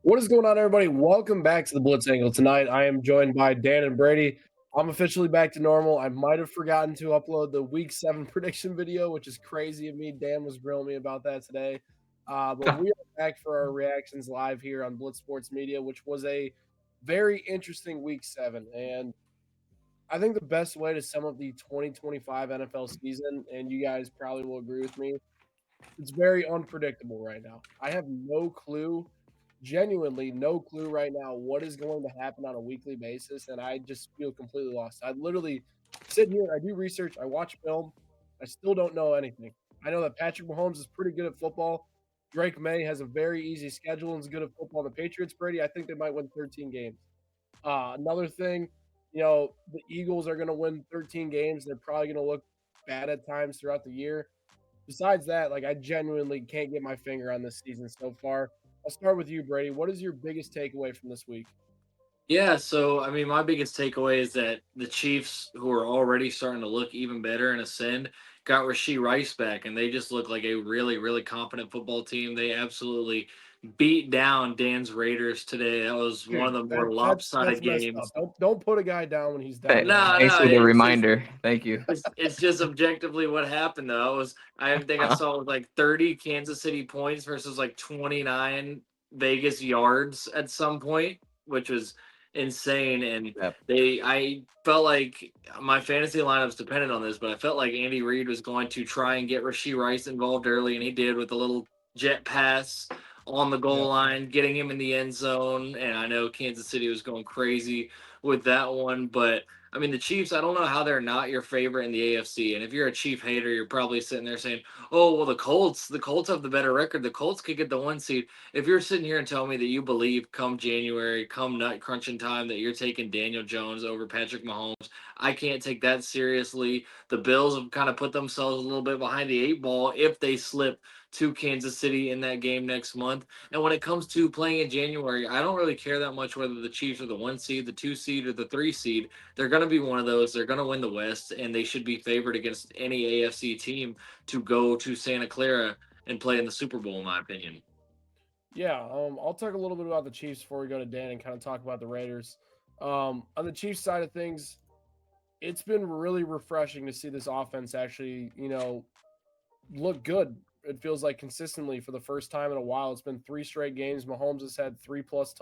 What is going on, everybody? Welcome back to the Blitz Angle. Tonight, I am joined by Dan and Brady. I'm officially back to normal. I might have forgotten to upload the Week 7 prediction video, which is crazy of me. Dan was grilling me about that today. But we are back for our reactions live here on Blitz Sports Media, which was a very interesting Week 7. And I think the best way to sum up the 2025 NFL season, and you guys probably will agree with me, it's very unpredictable right now. I have no clue, genuinely no clue right now what is going to happen on a weekly basis, and I just feel completely lost. I literally sit here, I do research, I watch film, I still don't know anything. I know that Patrick Mahomes is pretty good at football. Drake May has a very easy schedule and is good at football. The Patriots, Brady, I think they might win 13 games. Another thing, the Eagles are going to win 13 games. They're probably going to look bad at times throughout the year. Besides that, like I genuinely can't get my finger on this season so far. I'll start with you, Brady. What is your biggest takeaway from this week? Yeah, so I mean, my biggest takeaway is that the Chiefs, who are already starting to look even better and ascend, got Rasheed Rice back, and they just look like a really, really competent football team. They absolutely beat down Dan's Raiders today. That was one of Dude, the that more that's lopsided messed up. games. Don't put a guy down when he's down Th- like No, Thanks no, for the it's just reminder. Thank you. it's just objectively what happened though. I think I saw it was like 30 Kansas City points versus like 29 Vegas yards at some point, which was insane. And Yep. I felt like my fantasy lineups depended on this, but I felt like Andy Reid was going to try and get Rasheed Rice involved early, and he did with a little jet pass on the yeah. goal line, getting him in the end zone. And I know Kansas City was going crazy with that one, but I mean, the Chiefs, I don't know how they're not your favorite in the AFC. And if you're a Chief hater, you're probably sitting there saying, oh, well, the Colts have the better record. The Colts could get the 1 seed. If you're sitting here and telling me that you believe come January, come nut crunching time, that you're taking Daniel Jones over Patrick Mahomes, I can't take that seriously. The Bills have kind of put themselves a little bit behind the eight ball if they slip to Kansas City in that game next month. And when it comes to playing in January, I don't really care that much whether the Chiefs are the 1 seed, the 2 seed, or the 3 seed. They're going to be one of those. They're going to win the West, and they should be favored against any AFC team to go to Santa Clara and play in the Super Bowl, in my opinion. Yeah, I'll talk a little bit about the Chiefs before we go to Dan and kind of talk about the Raiders. On the Chiefs side of things, it's been really refreshing to see this offense actually, look good. It feels like consistently for the first time in a while. It's been three straight games. Mahomes has had three plus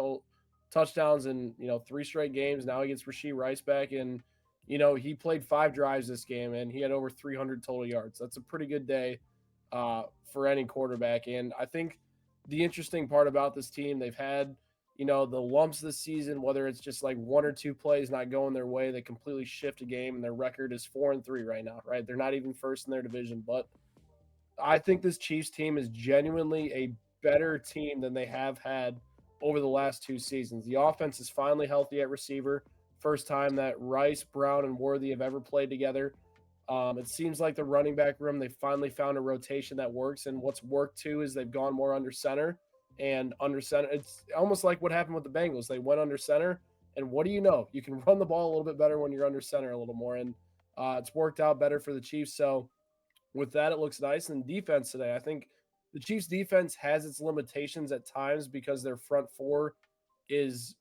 touchdowns in three straight games. Now he gets Rasheed Rice back, and he played 5 drives this game, and he had over 300 total yards. That's a pretty good day for any quarterback. And I think the interesting part about this team, they've had the lumps this season, whether it's just like one or two plays not going their way, they completely shift a game, and their record is 4-3 right now. Right, they're not even first in their division, but I think this Chiefs team is genuinely a better team than they have had over the last 2 seasons. The offense is finally healthy at receiver. First time that Rice, Brown, and Worthy have ever played together. It seems like the running back room, they finally found a rotation that works. And what's worked too is they've gone more under center. And under center, it's almost like what happened with the Bengals. They went under center. And what do you know? You can run the ball a little bit better when you're under center a little more. And it's worked out better for the Chiefs. So, with that, it looks nice. And defense today, I think the Chiefs' defense has its limitations at times because their front four is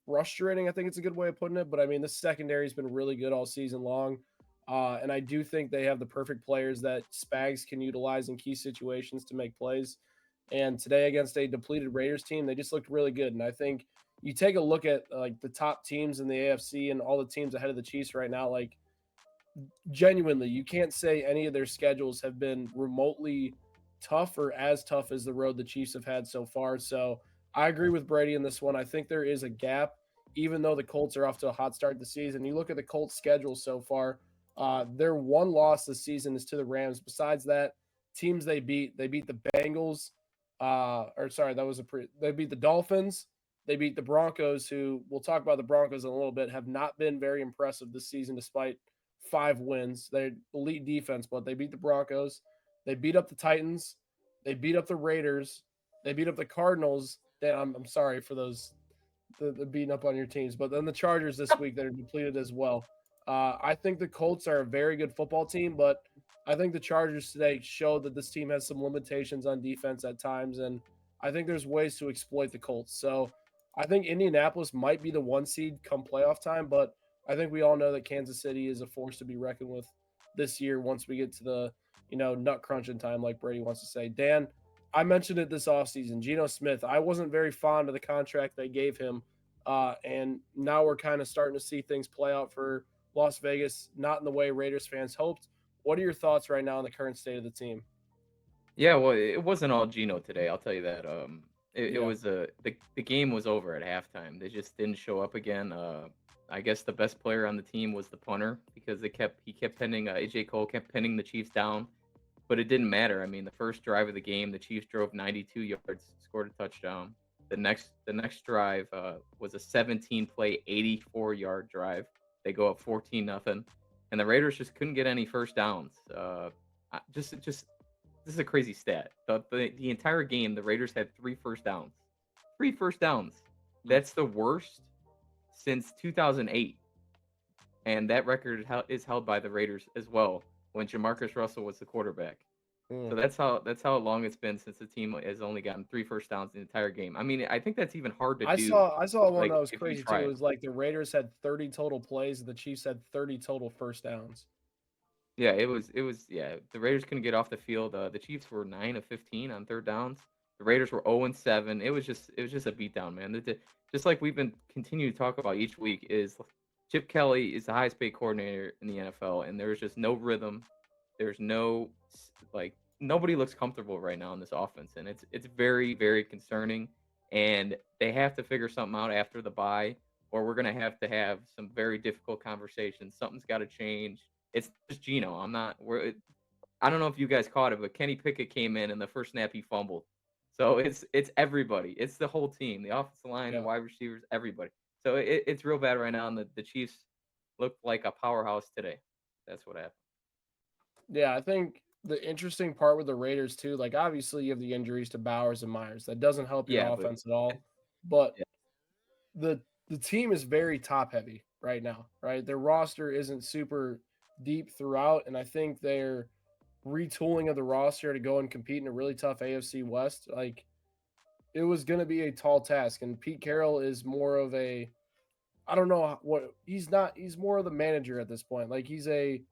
frustrating. I think it's a good way of putting it. But I mean, the secondary has been really good all season long. And I do think they have the perfect players that Spags can utilize in key situations to make plays. And today, against a depleted Raiders team, they just looked really good. And I think you take a look at like the top teams in the AFC and all the teams ahead of the Chiefs right now, like genuinely, you can't say any of their schedules have been remotely tough or as tough as the road the Chiefs have had so far. So I agree with Brady in this one. I think there is a gap, even though the Colts are off to a hot start this season. You look at the Colts' schedule so far, their one loss this season is to the Rams. Besides that, teams they beat the Bengals, or sorry, they beat the Dolphins. They beat the Broncos, who we'll talk about the Broncos in a little bit, have not been very impressive this season despite 5 wins. They're elite defense, but they beat the Broncos. They beat up the Titans. They beat up the Raiders. They beat up the Cardinals. I'm sorry for those the beating up on your teams, but then the Chargers this week, they're depleted as well. I think the Colts are a very good football team, but I think the Chargers today showed that this team has some limitations on defense at times, and I think there's ways to exploit the Colts. So I think Indianapolis might be the 1 seed come playoff time, but I think we all know that Kansas City is a force to be reckoned with this year once we get to the, nut crunching time, like Brady wants to say. Dan, I mentioned it this offseason. Geno Smith, I wasn't very fond of the contract they gave him. And now we're kind of starting to see things play out for Las Vegas, not in the way Raiders fans hoped. What are your thoughts right now on the current state of the team? Yeah, well, it wasn't all Geno today. I'll tell you that. It Yeah. was the game was over at halftime. They just didn't show up again. I guess the best player on the team was the punter because he kept pinning AJ Cole kept pinning the Chiefs down, but it didn't matter. I mean, the first drive of the game, the Chiefs drove 92 yards, scored a touchdown. The next drive was a 17 play, 84-yard drive. They go up 14-0, and the Raiders just couldn't get any first downs. Just this is a crazy stat. The entire game, the Raiders had three first downs. Three first downs. Mm. That's the worst since 2008, and that record is held by the Raiders as well when Jamarcus Russell was the quarterback. So Mm. that's how long it's been since the team has only gotten three first downs in the entire game. I mean, I think that's even hard to I do. saw I saw one Like that was if you crazy too. try It it. was like the Raiders had 30 total plays, and the Chiefs had 30 total first downs. Yeah, it was yeah. The Raiders couldn't get off the field. The Chiefs were 9 of 15 on third downs. The Raiders were 0-7. It was just a beatdown, man. Just like we've been continuing to talk about each week is Chip Kelly is the highest paid coordinator in the NFL, and there's just no rhythm. There's no like nobody looks comfortable right now in this offense, and it's very very concerning. And they have to figure something out after the bye, or we're gonna have some very difficult conversations. Something's got to change. It's just Geno. I'm not. I don't know if you guys caught it, but Kenny Pickett came in and the first snap he fumbled. So it's everybody. It's the whole team, the offensive line, the Yeah. wide receivers, everybody. So it's real bad right now, and the Chiefs looked like a powerhouse today. That's what happened. Yeah, I think the interesting part with the Raiders too, like obviously you have the injuries to Bowers and Myers. That doesn't help your Yeah, but offense at all. But yeah, the team is very top heavy right now, right? Their roster isn't super deep throughout, and I think they're retooling of the roster to go and compete in a really tough AFC West. Like it was going to be a tall task, and Pete Carroll is more of a I don't know what he's not. He's more of the manager at this point. Like he's a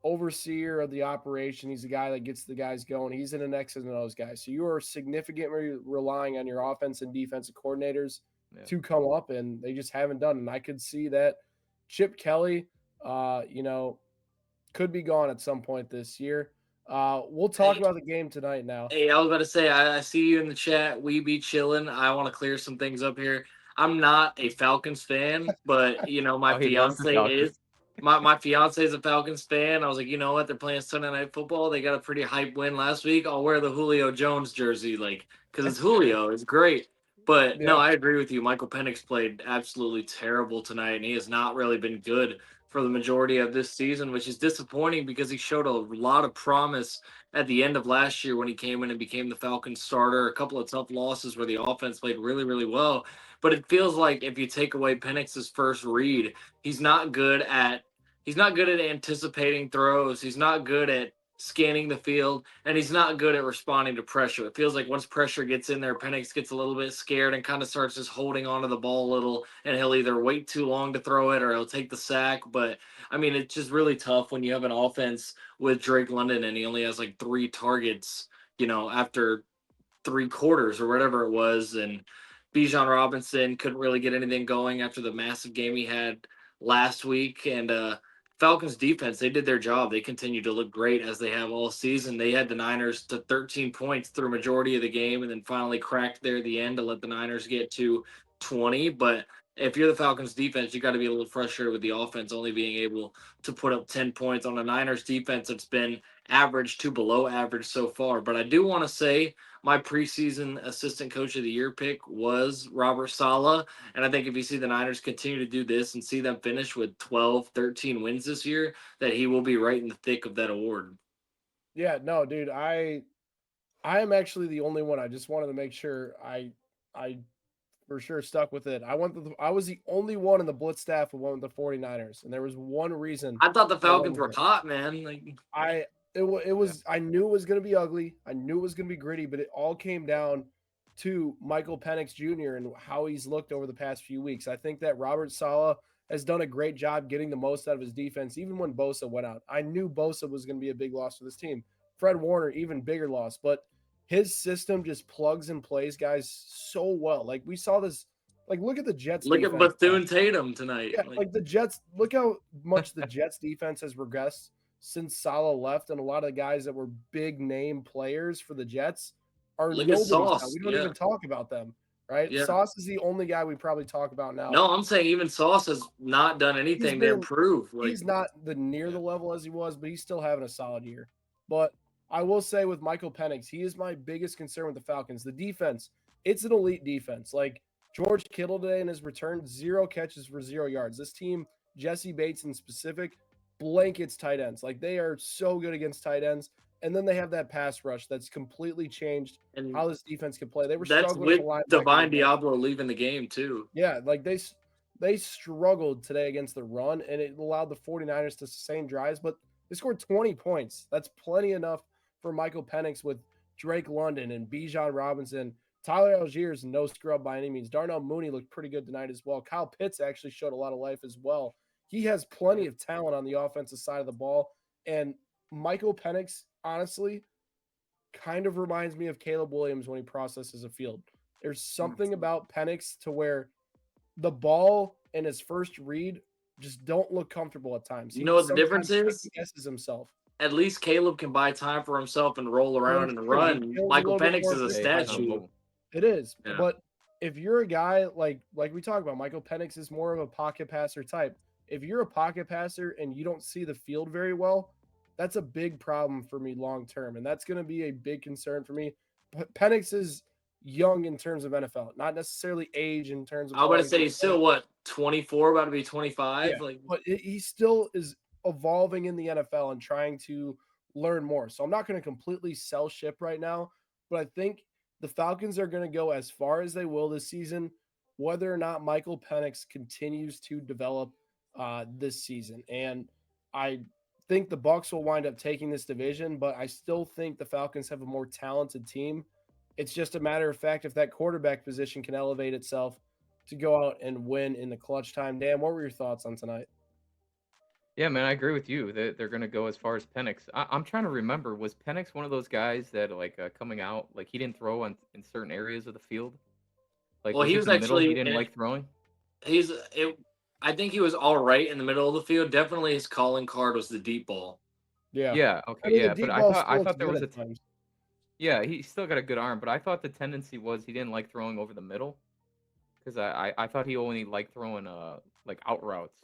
overseer of the operation. He's the guy that gets the guys going. He's in an X's and O's guy. So you are significantly relying on your offense and defensive coordinators yeah. to come up, and they just haven't done. And I could see that Chip Kelly, uh, you know, could be gone at some point this year. We'll talk Hey, about the game tonight now. hey, I was about to say, I see you in the chat. We be chilling. I want to clear some things up here. I'm not a Falcons fan, but my Oh, he loves the fiance is. Falcons. My fiance is a Falcons fan. I was like, you know what? They're playing Sunday Night Football. They got a pretty hype win last week. I'll wear the Julio Jones jersey, like, because it's Julio. It's great. But no, Yeah. I agree with you. Michael Penix played absolutely terrible tonight, and he has not really been good for the majority of this season, which is disappointing because he showed a lot of promise at the end of last year when he came in and became the Falcons starter. A couple of tough losses where the offense played really, really well. But it feels like if you take away Penix's first read, he's not good at he's not good at anticipating throws. He's not good at scanning the field, and he's not good at responding to pressure. It feels like once pressure gets in there, Penix gets a little bit scared and kind of starts just holding onto the ball a little, and he'll either wait too long to throw it or he'll take the sack. But I mean, it's just really tough when you have an offense with Drake London and he only has like three targets, after three quarters or whatever it was. And Bijan Robinson couldn't really get anything going after the massive game he had last week. And Falcons defense, they did their job. They continued to look great as they have all season. They had the Niners to 13 points through a majority of the game and then finally cracked there at the end to let the Niners get to 20. But if you're the Falcons defense, you got to be a little frustrated with the offense only being able to put up 10 points on the Niners defense. It's been average to below average so far. But I do want to say my preseason assistant coach of the year pick was Robert Sala. And I think if you see the Niners continue to do this and see them finish with 12, 13 wins this year, that he will be right in the thick of that award. Yeah. No, dude. I am actually the only one. I just wanted to make sure I for sure stuck with it. I was the only one in the blitz staff who went with the 49ers, and there was one reason I thought the that I went Falcons with were it. hot, man. Like, It Yeah, was I knew it was going to be ugly. I knew it was going to be gritty, but it all came down to Michael Penix Jr. and how he's looked over the past few weeks. I think that Robert Saleh has done a great job getting the most out of his defense, even when Bosa went out. I knew Bosa was going to be a big loss for this team. Fred Warner, even bigger loss, but his system just plugs and plays guys so well. Like we saw this, like look at the Jets Look at defense. Bethune Tatum tonight. Yeah, like the Jets, look how much the Jets defense has regressed since Salah left, and a lot of the guys that were big name players for the Jets are look at nobodies now. Sauce. We don't Yeah. even talk about them, right? Yeah. Sauce is the only guy we probably talk about now. No, I'm saying even Sauce has not done He's anything to been improve. Like, he's not the near the level as he was, but he's still having a solid year. But I will say with Michael Penix, he is my biggest concern with the Falcons. The defense, it's an elite defense. Like George Kittle today in his return, 0 catches for 0 yards. This team, Jesse Bates in specific, blankets tight ends. Like they are so good against tight ends. And then they have that pass rush that's completely changed and how this defense can play. They were that's struggling with with the linebacker. Divine Diablo leaving the game too. Yeah, like they struggled today against the run, and it allowed the 49ers to sustain drives, but they scored 20 points. That's plenty enough for Michael Penix with Drake London and Bijan Robinson. Tyler Algier is no scrub by any means. Darnell Mooney looked pretty good tonight as well. Kyle Pitts actually showed a lot of life as well. He has plenty of talent on the offensive side of the ball, and Michael Penix, honestly, kind of reminds me of Caleb Williams when he processes a field. There's something about Penix to where the ball and his first read just don't look comfortable at times. You know what the difference sometimes is? guesses himself. At least Caleb can buy time for himself and roll around and True. run. Caleb's a Michael little bit Penix more is a efficient. Yeah, he's statue. mobile. It is, Yeah. but if you're a guy like we talked about, Michael Penix is more of a pocket passer type. If you're a pocket passer and you don't see the field very well, that's a big problem for me long term, and that's going to be a big concern for me. Penix is young in terms of NFL, not necessarily age in terms of. I was going to say he's still what 24, about to be 25. Yeah, Like, but he still is evolving in the NFL and trying to learn more. So I'm not going to completely sell ship right now, but I think the Falcons are going to go as far as they will this season, whether or not Michael Penix continues to develop this season. And I think the Bucs will wind up taking this division, but I still think the Falcons have a more talented team. It's just a matter of fact if that quarterback position can elevate itself to go out and win in the clutch time. Dan, what were your thoughts on tonight? Yeah, man, I agree with you. They're going to go as far as Penix. I'm trying to remember, was Penix one of those guys that, like, coming out, like, he didn't throw in certain areas of the field? Like, well, he it was the middle he actually didn't like throwing? I think he was all right in the middle of the field. Definitely his calling card was the deep ball. Yeah. Yeah, okay, I mean, yeah, the but deep I ball thought still looks there was good a at times. yeah, he still got a good arm, but I thought the tendency was he didn't like throwing over the middle because I thought he only liked throwing like out routes.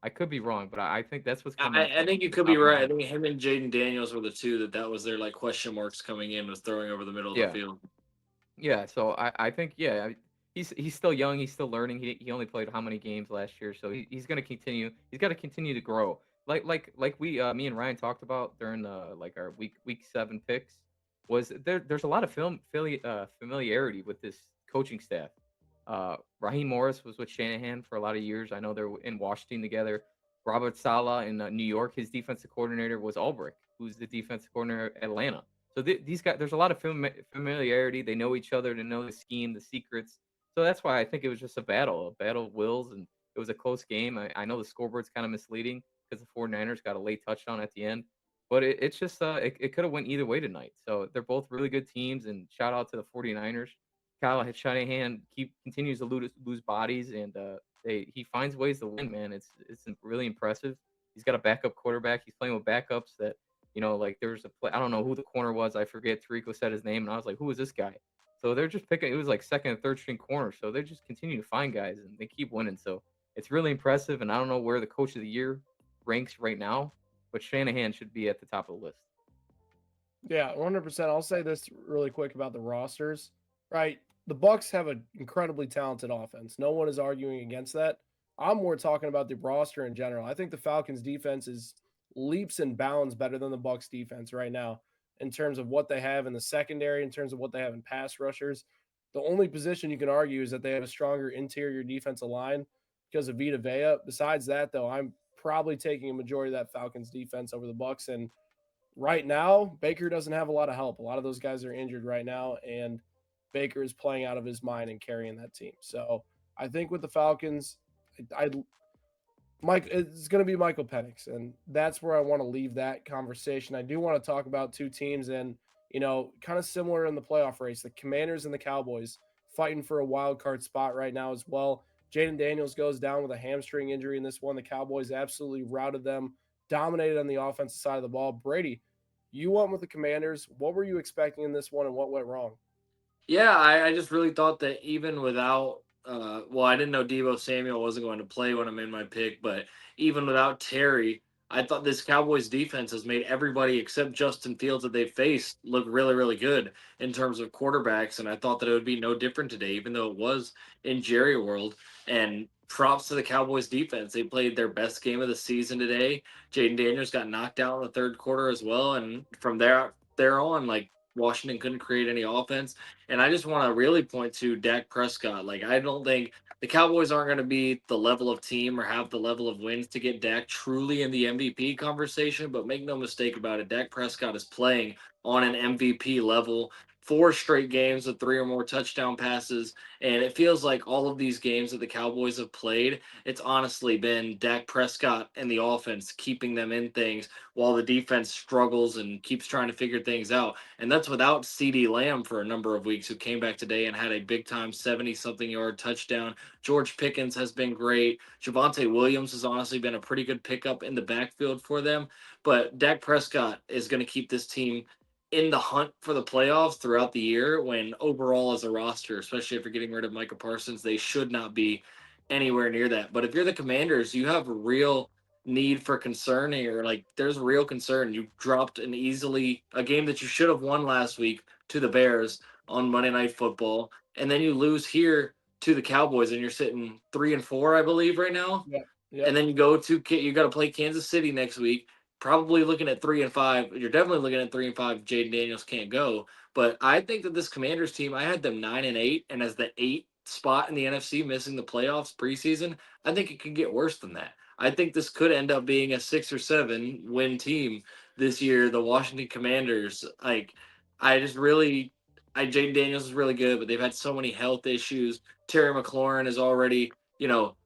I could be wrong, but I think that's what's coming up. I Like, think you the could be top of my right. I head. think him and Jaden Daniels were the two that was their like question marks coming in, was throwing over the middle of Yeah. the field. Yeah, so I think he's still young, he's still learning. He only played how many games last year, so he's gonna continue. He's got to continue to grow. Like we me and Ryan talked about during like our week 7 picks was there's a lot of familiarity with this coaching staff. Raheem Morris was with Shanahan for a lot of years. I know they're in Washington together. Robert Saleh in New York, his defensive coordinator was Albrecht, who's the defensive coordinator at Atlanta. So these guys, there's a lot of familiarity. They know each other. They know the scheme, the secrets. So that's why I think it was just a battle of wills, and it was a close game. I know the scoreboard's kind of misleading because the 49ers got a late touchdown at the end, but it's just it could have went either way tonight. So they're both really good teams, and shout out to the 49ers. Kyle Shanahan continues to lose bodies, and he finds ways to win. Man, it's really impressive. He's got a backup quarterback. He's playing with backups that like there was a play. I don't know who the corner was. I forget. Tarico said his name, and I was like, who is this guy? So they're just picking. It was like second and third string corner. So they just continue to find guys, and they keep winning. So it's really impressive. And I don't know where the coach of the year ranks right now, but Shanahan should be at the top of the list. Yeah, 100%. I'll say this really quick about the rosters. Right, the Bucs have an incredibly talented offense. No one is arguing against that. I'm more talking about the roster in general. I think the Falcons defense is leaps and bounds better than the Bucs defense right now in terms of what they have in the secondary, in terms of what they have in pass rushers. The only position you can argue is that they have a stronger interior defensive line because of Vita Vea. Besides that, though, I'm probably taking a majority of that Falcons defense over the Bucs. And right now, Baker doesn't have a lot of help. A lot of those guys are injured right now, and Baker is playing out of his mind and carrying that team. So I think with the Falcons, I Mike, it's going to be Michael Penix, and that's where I want to leave that conversation. I do want to talk about two teams, and kind of similar in the playoff race, the Commanders and the Cowboys fighting for a wild card spot right now as well. Jaden Daniels goes down with a hamstring injury in this one. The Cowboys absolutely routed them, dominated on the offensive side of the ball. Brady, you went with the Commanders. What were you expecting in this one, and what went wrong? Yeah, I just really thought that even without, well, I didn't know Debo Samuel wasn't going to play when I made my pick, but even without Terry, I thought this Cowboys defense has made everybody except Justin Fields that they've faced look really, really good in terms of quarterbacks. And I thought that it would be no different today, even though it was in Jerry World. And props to the Cowboys defense. They played their best game of the season today. Jaden Daniels got knocked out in the third quarter as well. And from there on, like, Washington couldn't create any offense. And I just want to really point to Dak Prescott. Like, I don't think the Cowboys aren't going to be the level of team or have the level of wins to get Dak truly in the MVP conversation. But make no mistake about it, Dak Prescott is playing on an MVP level. 4 straight games with 3 or more touchdown passes. And it feels like all of these games that the Cowboys have played, it's honestly been Dak Prescott and the offense keeping them in things while the defense struggles and keeps trying to figure things out. And that's without CeeDee Lamb for a number of weeks, who came back today and had a big time 70 something yard touchdown. George Pickens has been great. Javonte Williams has honestly been a pretty good pickup in the backfield for them. But Dak Prescott is going to keep this team in the hunt for the playoffs throughout the year, when overall as a roster, especially if you're getting rid of Micah Parsons, they should not be anywhere near that. But if you're the Commanders, you have a real need for concern here. Like, there's real concern. You dropped a game that you should have won last week to the Bears on Monday Night Football, and then you lose here to the Cowboys, and you're sitting 3-4, I believe, right now. Yep. And Yep. then you got to play Kansas City next week. Probably looking at 3-5. You're definitely looking at 3-5. Jaden Daniels can't go, but I think that this Commanders team, I had them 9-8, and as the 8 spot in the NFC, missing the playoffs preseason, I think it could get worse than that. I think this could end up being a 6 or 7 win team this year. The Washington Commanders, like, I just really, Jaden Daniels is really good, but they've had so many health issues. Terry McLaurin is already, you know,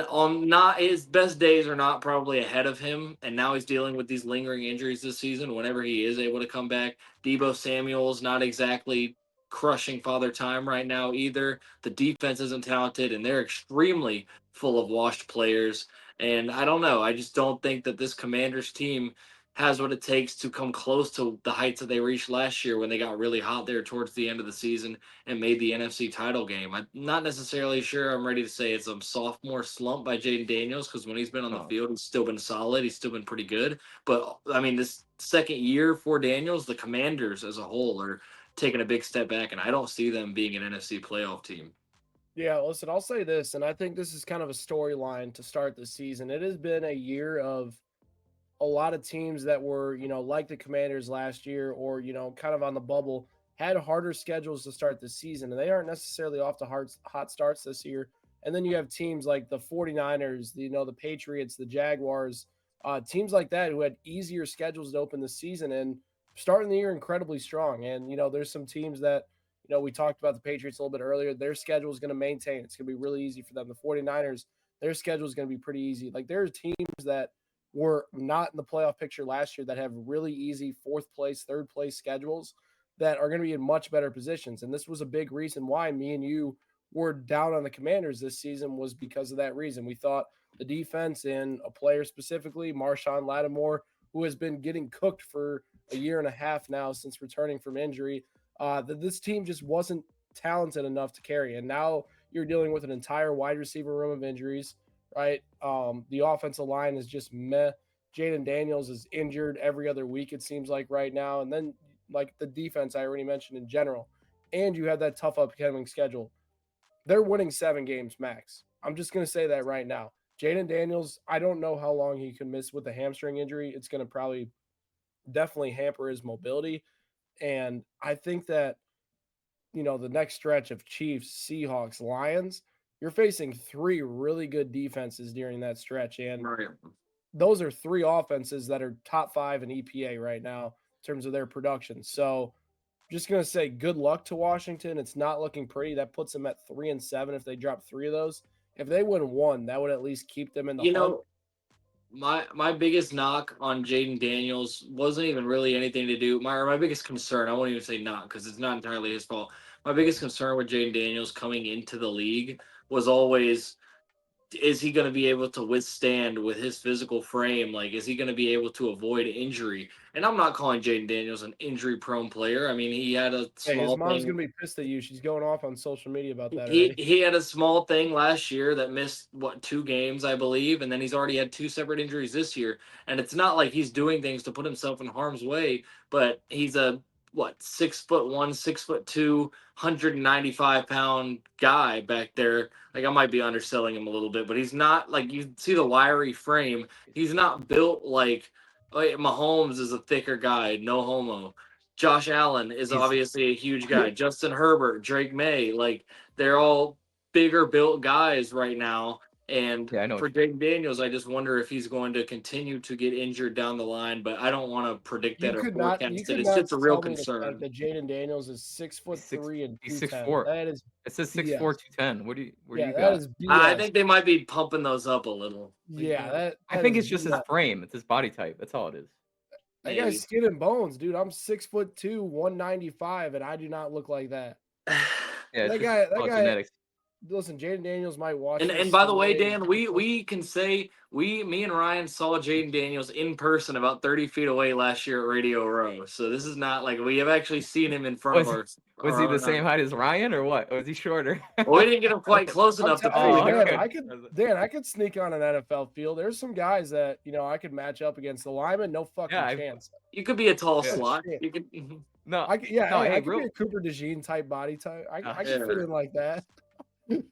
on not his best days are not probably ahead of him, and now he's dealing with these lingering injuries this season. Whenever he is able to come back, Debo Samuel's not exactly crushing father time right now either. The defense isn't talented, and they're extremely full of washed players. And I don't know. I just don't think that this Commanders team has what it takes to come close to the heights that they reached last year when they got really hot there towards the end of the season and made the NFC title game. I'm not necessarily sure I'm ready to say it's a sophomore slump by Jaden Daniels, because when he's been on the field, he's still been solid. He's still been pretty good. But I mean, this second year for Daniels, the Commanders as a whole are taking a big step back, and I don't see them being an NFC playoff team. Yeah, listen, I'll say this, and I think this is kind of a storyline to start the season. It has been a year of a lot of teams that were, like the Commanders last year, or, kind of on the bubble, had harder schedules to start the season. And they aren't necessarily off to hot starts this year. And then you have teams like the 49ers, the Patriots, the Jaguars, teams like that who had easier schedules to open the season and starting the year incredibly strong. And, there's some teams that, we talked about the Patriots a little bit earlier. Their schedule is going to maintain. It's going to be really easy for them. The 49ers, their schedule is going to be pretty easy. Like, there are teams that were not in the playoff picture last year that have really easy fourth place, third place schedules that are going to be in much better positions. And this was a big reason why me and you were down on the Commanders this season, was because of that reason. We thought the defense and a player specifically, Marshawn Lattimore, who has been getting cooked for a year and a half now since returning from injury, that this team just wasn't talented enough to carry. And now you're dealing with an entire wide receiver room of injuries, right? The offensive line is just meh. Jaden Daniels is injured every other week, it seems like right now. And then, like, the defense I already mentioned in general. And you have that tough upcoming schedule. They're winning 7 games max. I'm just going to say that right now. Jaden Daniels, I don't know how long he can miss with a hamstring injury. It's going to probably definitely hamper his mobility. And I think that, the next stretch of Chiefs, Seahawks, Lions, you're facing 3 really good defenses during that stretch. And Right. those are 3 offenses that are top 5 in EPA right now in terms of their production. So just gonna say good luck to Washington. It's not looking pretty. That puts them at 3-7 if they drop 3 of those. If they win one, that would at least keep them in the You hunt. know, my biggest knock on Jaden Daniels wasn't even really anything to do. My biggest concern, I won't even say knock because it's not entirely his fault. My biggest concern with Jaden Daniels coming into the league was always, is he going to be able to withstand with his physical frame? Like, is he going to be able to avoid injury? And I'm not calling Jaden Daniels an injury prone player. I mean, he had a Hey, his small mom's thing. gonna be pissed at you. She's going off on social media about that He already. he had a small thing last year that missed what 2 games, I believe, and then he's already had 2 separate injuries this year. And it's not like he's doing things to put himself in harm's way, but he's a what 6'1", 6'2", 195-pound guy back there. Like I might be underselling him a little bit, but he's not like you see the wiry frame. He's not built like Mahomes is a thicker guy, no homo. Josh Allen is He's obviously a huge guy. Justin Herbert, Drake May, like they're all bigger built guys right now. And yeah, I know. for Jake Daniels, I just wonder if he's going to continue to get injured down the line. But I don't want to predict that or You forecast it. could It's not just a real tell me to think concern. that Jaden Daniels is 6'3" and He's six 210. four. That is It says 6'4", BS. 210. Where do Yeah, you that got? is I BS. think they might be pumping those up a little. Yeah, I that think is it's just his BS. frame. It's his body type. That's all it is. That guy's Maybe. skin and bones, dude. I'm 6'2", 195, and I do not look like that. Yeah, it's That just guy, that all guy. genetics. Listen, Jaden Daniels might watch And this by the way, someday. Dan, we can say me and Ryan saw Jaden Daniels in person about 30 feet away last year at Radio Row. So this is not like we have actually seen him in front of Was was our he the own same eyes. height as Ryan or what? Or was he shorter? Well, we didn't get him quite close I'm enough to telling fully you, Oh, Dan. know. okay. I could sneak on an NFL field. There's some guys that I could match up against. The lineman, no Yeah, fucking chance. You could be a tall yeah. No slot. chance. You could. Mhm. No, I could, yeah, no. hey, Hey, I could be real. a Cooper DeJean type body type. I could fit Yeah. in like that.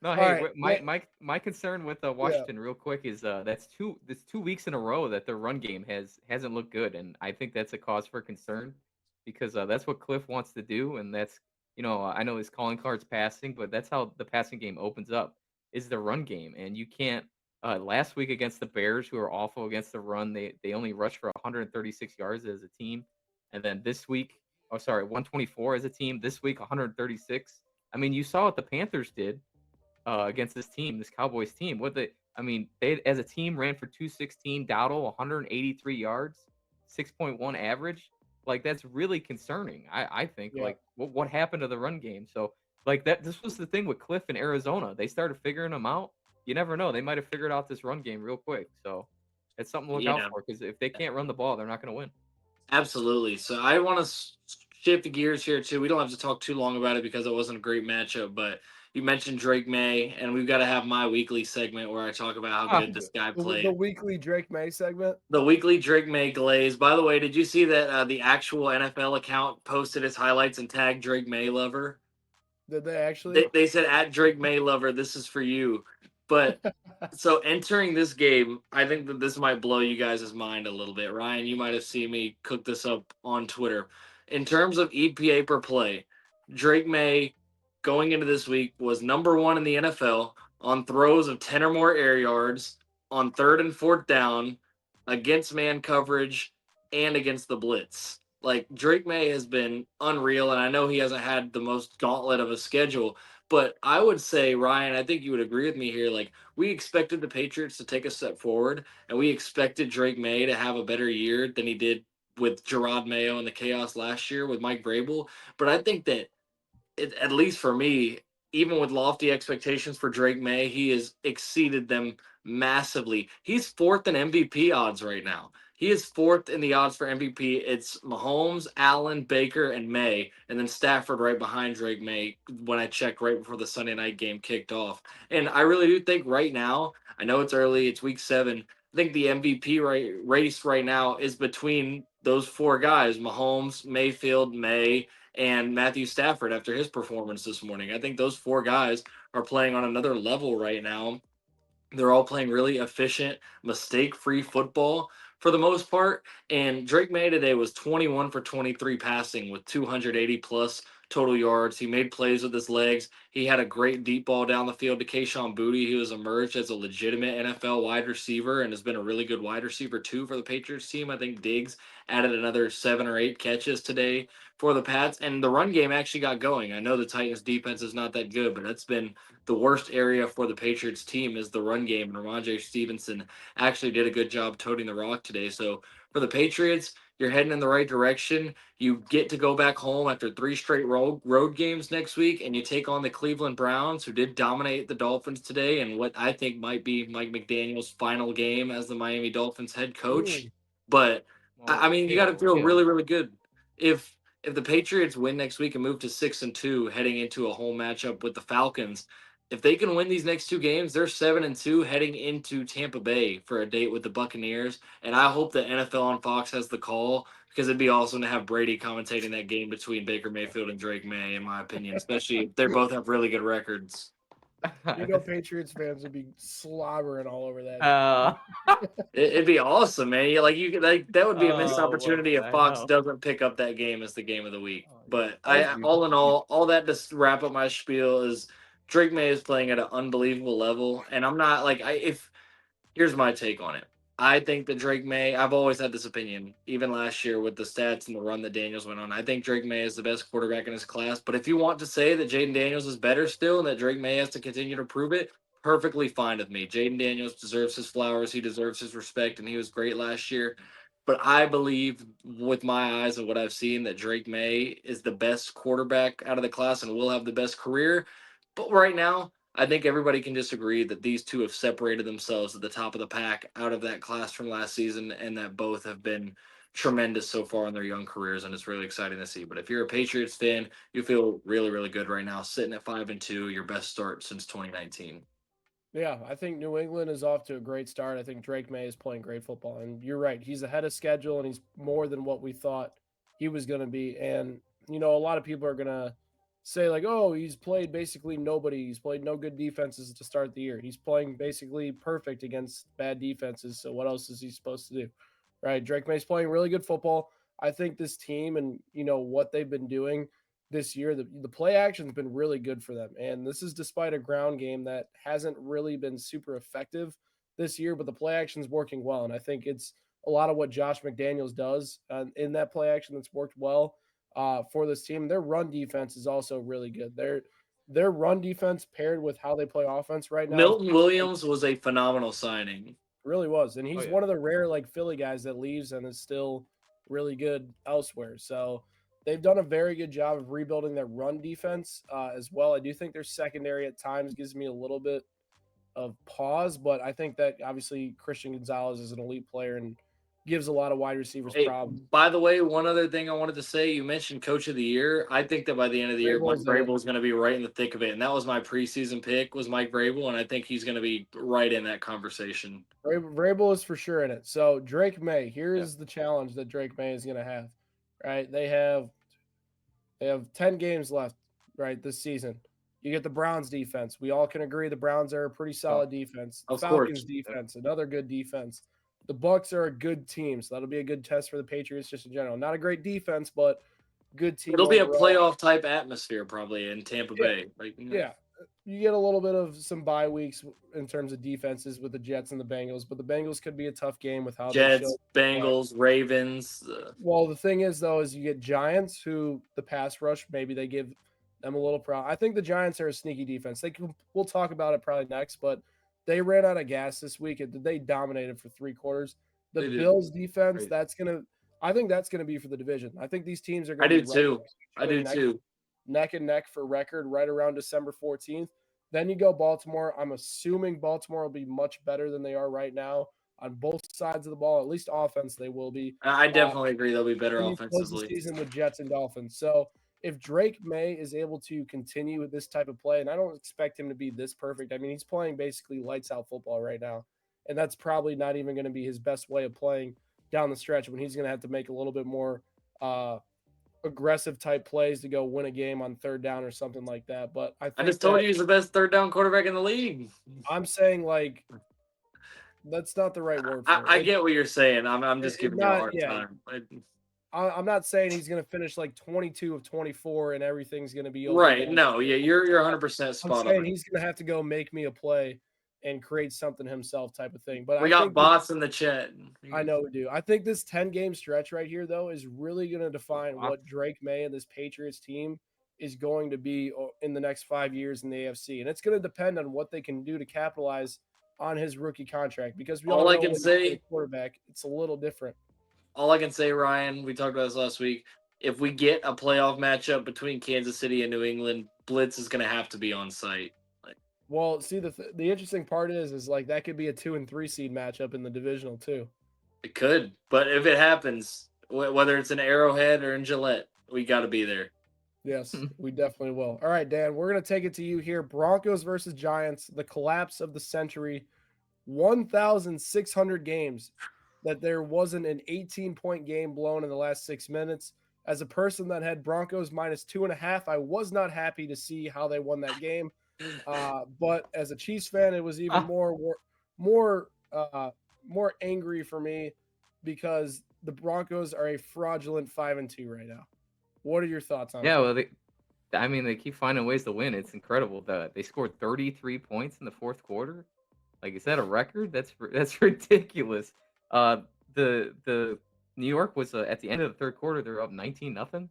No, All hey, right, my concern with yeah, Washington, real quick, is that's 2 weeks in a row that their run game hasn't looked good, and I think that's a cause for concern because that's what Cliff wants to do, and that's I know his calling card's passing, but that's how the passing game opens up is the run game, and you can't. Last week against the Bears, who are awful against the run, they only rushed for 136 yards as a team, and then this week, oh sorry, 124 as a team. This week, 136. I mean, you saw what the Panthers did against this team, this Cowboys team. I mean, they as a team ran for 216, Dowdle 183 yards, 6.1 average. Like that's really concerning. I think yeah. like what happened to the run game? So like that this was the thing with Cliff in Arizona. They started figuring them out. You never know. They might have figured out this run game real quick. So it's something to look out Yeah. for because if they can't run the ball, they're not going to win. Absolutely. So I want to shift the gears here too. We don't have to talk too long about it because it wasn't a great matchup. But you mentioned Drake May, and we've got to have my weekly segment where I talk about how Ah, good this guy The played. weekly Drake May segment. The weekly Drake May glaze. By the way, did you see that the actual NFL account posted his highlights and tagged Drake May lover? Did they actually? They said at Drake May lover, this is for you. But so entering this game, I think that this might blow you guys' mind a little bit. Ryan, you might have seen me cook this up on Twitter. In terms of EPA per play, Drake May going into this week was number one in the NFL on throws of 10 or more air yards, on third and fourth down, against man coverage, and against the blitz. Like Drake May has been unreal, and I know he hasn't had the most gauntlet of a schedule, but I would say, Ryan, I think you would agree with me here. Like, we expected the Patriots to take a step forward, and we expected Drake May to have a better year than he did with Gerard Mayo and the chaos last year with Mike Vrabel. But I think that at least for me, even with lofty expectations for Drake May, he has exceeded them massively. He's fourth in MVP odds right now. He is fourth in the odds for MVP. It's Mahomes, Allen, Baker, and May, and then Stafford right behind Drake May when I checked right before the Sunday night game kicked off. And I really do think right now, I know it's early, it's week 7. I think the MVP race right now is between those 4 guys, Mahomes, Mayfield, May, and Matthew Stafford after his performance this morning. I think those 4 guys are playing on another level right now. They're all playing really efficient, mistake-free football for the most part. And Drake May today was 21 for 23 passing with 280 plus total yards. He made plays with his legs. He had a great deep ball down the field to Kayshon Boutte. He was emerged as a legitimate NFL wide receiver and has been a really good wide receiver too for the Patriots team. I think Diggs added another 7 or 8 catches today for the Pats, and the run game actually got going. I know the Titans defense is not that good, but that's been the worst area for the Patriots team is the run game. And Ramondre Stevenson actually did a good job toting the rock today. So for the Patriots, you're heading in the right direction. You get to go back home after 3 straight road games next week, and you take on the Cleveland Browns, who did dominate the Dolphins today, and what I think might be Mike McDaniel's final game as the Miami Dolphins head coach. Ooh. But I Oh, mean, you got to chill, feel chill. really, really good if the Patriots win next week and move to 6-2, heading into a home matchup with the Falcons. If they can win these next 2 games, they're 7-2 heading into Tampa Bay for a date with the Buccaneers. And I hope that NFL on Fox has the call because it'd be awesome to have Brady commentating that game between Baker Mayfield and Drake May, in my opinion, especially if they both have really good records. You know, Patriots fans would be slobbering all over that. uh, It'd be awesome, man. That would be a missed oh, what opportunity if the Fox hell? doesn't pick up that game as the game of the week. Oh, But Also, all in all that to wrap up my spiel is Drake May is playing at an unbelievable level, and I'm not like I if here's my take on it. I think that Drake May, I've always had this opinion, even last year with the stats and the run that Daniels went on. I think Drake May is the best quarterback in his class. But if you want to say that Jaden Daniels is better still and that Drake May has to continue to prove it, perfectly fine with me. Jaden Daniels deserves his flowers. He deserves his respect, and he was great last year. But I believe with my eyes and what I've seen that Drake May is the best quarterback out of the class and will have the best career. But right now, I think everybody can disagree that these two have separated themselves at the top of the pack out of that class from last season, and that both have been tremendous so far in their young careers, and it's really exciting to see. But if you're a Patriots fan, you feel really, really good right now, sitting at 5-2, your best start since 2019. yeah, I think New England is off to a great start. I think Drake May is playing great football, and you're right. He's ahead of schedule, and he's more than what we thought he was going to be. And you know, a lot of people are going to say like, "Oh, he's played basically nobody. He's played no good defenses to start the year. He's playing basically perfect against bad defenses. So what else is he supposed to do?" Right? Drake May's playing really good football. I think this team and you know what they've been doing this year. The play action's been really good for them. And this is despite a ground game that hasn't really been super effective this year, but the play action's working well. And I think it's a lot of what Josh McDaniels does in that play action that's worked well for this team. Their run defense is also really good. Their run defense paired with how they play offense right now is Milton Williams was a phenomenal signing. really was. And Oh he's yeah. one of the rare like Philly guys that leaves and is still really good elsewhere. So they've done a very good job of rebuilding their run defense as well. I do think their secondary at times gives me a little bit of pause, but I think that obviously Christian Gonzalez is an elite player and gives a lot of wide receivers Hey, problems. by the way, one other thing I wanted to say, you mentioned Coach of the Year. I think that by the end of the year, Mike Vrabel's Vrabel is going to be right in the thick of it, and that was my preseason pick was Mike Vrabel, and I think he's going to be right in that conversation. Vrabel is for sure in it. So Drake May, here Yeah. is the challenge that Drake May is going to have. Right, they have 10 games left, right, this season. You get the Browns defense. We all can agree the Browns are a pretty solid defense. The Of Falcons course. defense, another good defense. The Bucks are a good team, so that'll be a good test for the Patriots just in general. Not a great defense, but good team It'll be a overall. playoff type atmosphere probably in Tampa Yeah, Bay. yeah. You get a little bit of some bye weeks in terms of defenses with the Jets and the Bengals, but the Bengals could be a tough game with how they show. Jets, Bengals, Ravens. Well, the thing is, though, is you get Giants who the pass rush, maybe they give them a little problem. I think the Giants are a sneaky defense. We'll talk about it probably next, but they ran out of gas this week and they dominated for 3 quarters. The They did. Bills defense, Crazy. I think that's gonna be for the division. I think these teams are I gonna be do too. I do neck, too. neck and neck for record right around December 14th. Then you go Baltimore. I'm assuming Baltimore will be much better than they are right now on both sides of the ball. At least offense, they will be. I definitely agree they'll be better And you close the offensively. season with Jets and Dolphins. So if Drake May is able to continue with this type of play, and I don't expect him to be this perfect. I mean, he's playing basically lights out football right now, and that's probably not even going to be his best way of playing down the stretch when he's going to have to make a little bit more aggressive type plays to go win a game on third down or something like that. But I I think just told that you he's the best third down quarterback in the league. I'm saying like that's not the right word for I it. get what you're saying. I'm just It giving you a not hard yeah. time. I'm not saying he's going to finish like 22 of 24 and everything's going to be Right. okay. No, yeah, you're 100% I'm spot saying on. he's going to have to go make me a play and create something himself type of thing. But We I got think this, bots in the chat. I know we do. I think this 10-game stretch right here, though, is really going to define what Drake May and this Patriots team is going to be in the next 5 years in the AFC. And it's going to depend on what they can do to capitalize on his rookie contract because we all All I know can when you get a say, quarterback, it's a little different. Ryan, we talked about this last week. If we get a playoff matchup between Kansas City and New England, Blitz is going to have to be on site. Like, Well, see, the interesting part is like that could be a 2 and 3 seed matchup in the divisional too. it could, but if it happens, whether it's in Arrowhead or in Gillette, we got to be there. Yes, we definitely will. All right, Dan, we're going to take it to you here. Broncos versus Giants, the collapse of the century. 1,600 games that there wasn't an 18-point game blown in the last 6 minutes. As a person that had Broncos minus 2.5, I was not happy to see how they won that game. But as a Chiefs fan, it was even more angry for me because the Broncos are a fraudulent 5-2 right now. What are your thoughts on it? Yeah, well, they keep finding ways to win. It's incredible. They scored 33 points in the fourth quarter. Like, is that a record? That's ridiculous. The New York was at the end of the third quarter. They're up 19-0.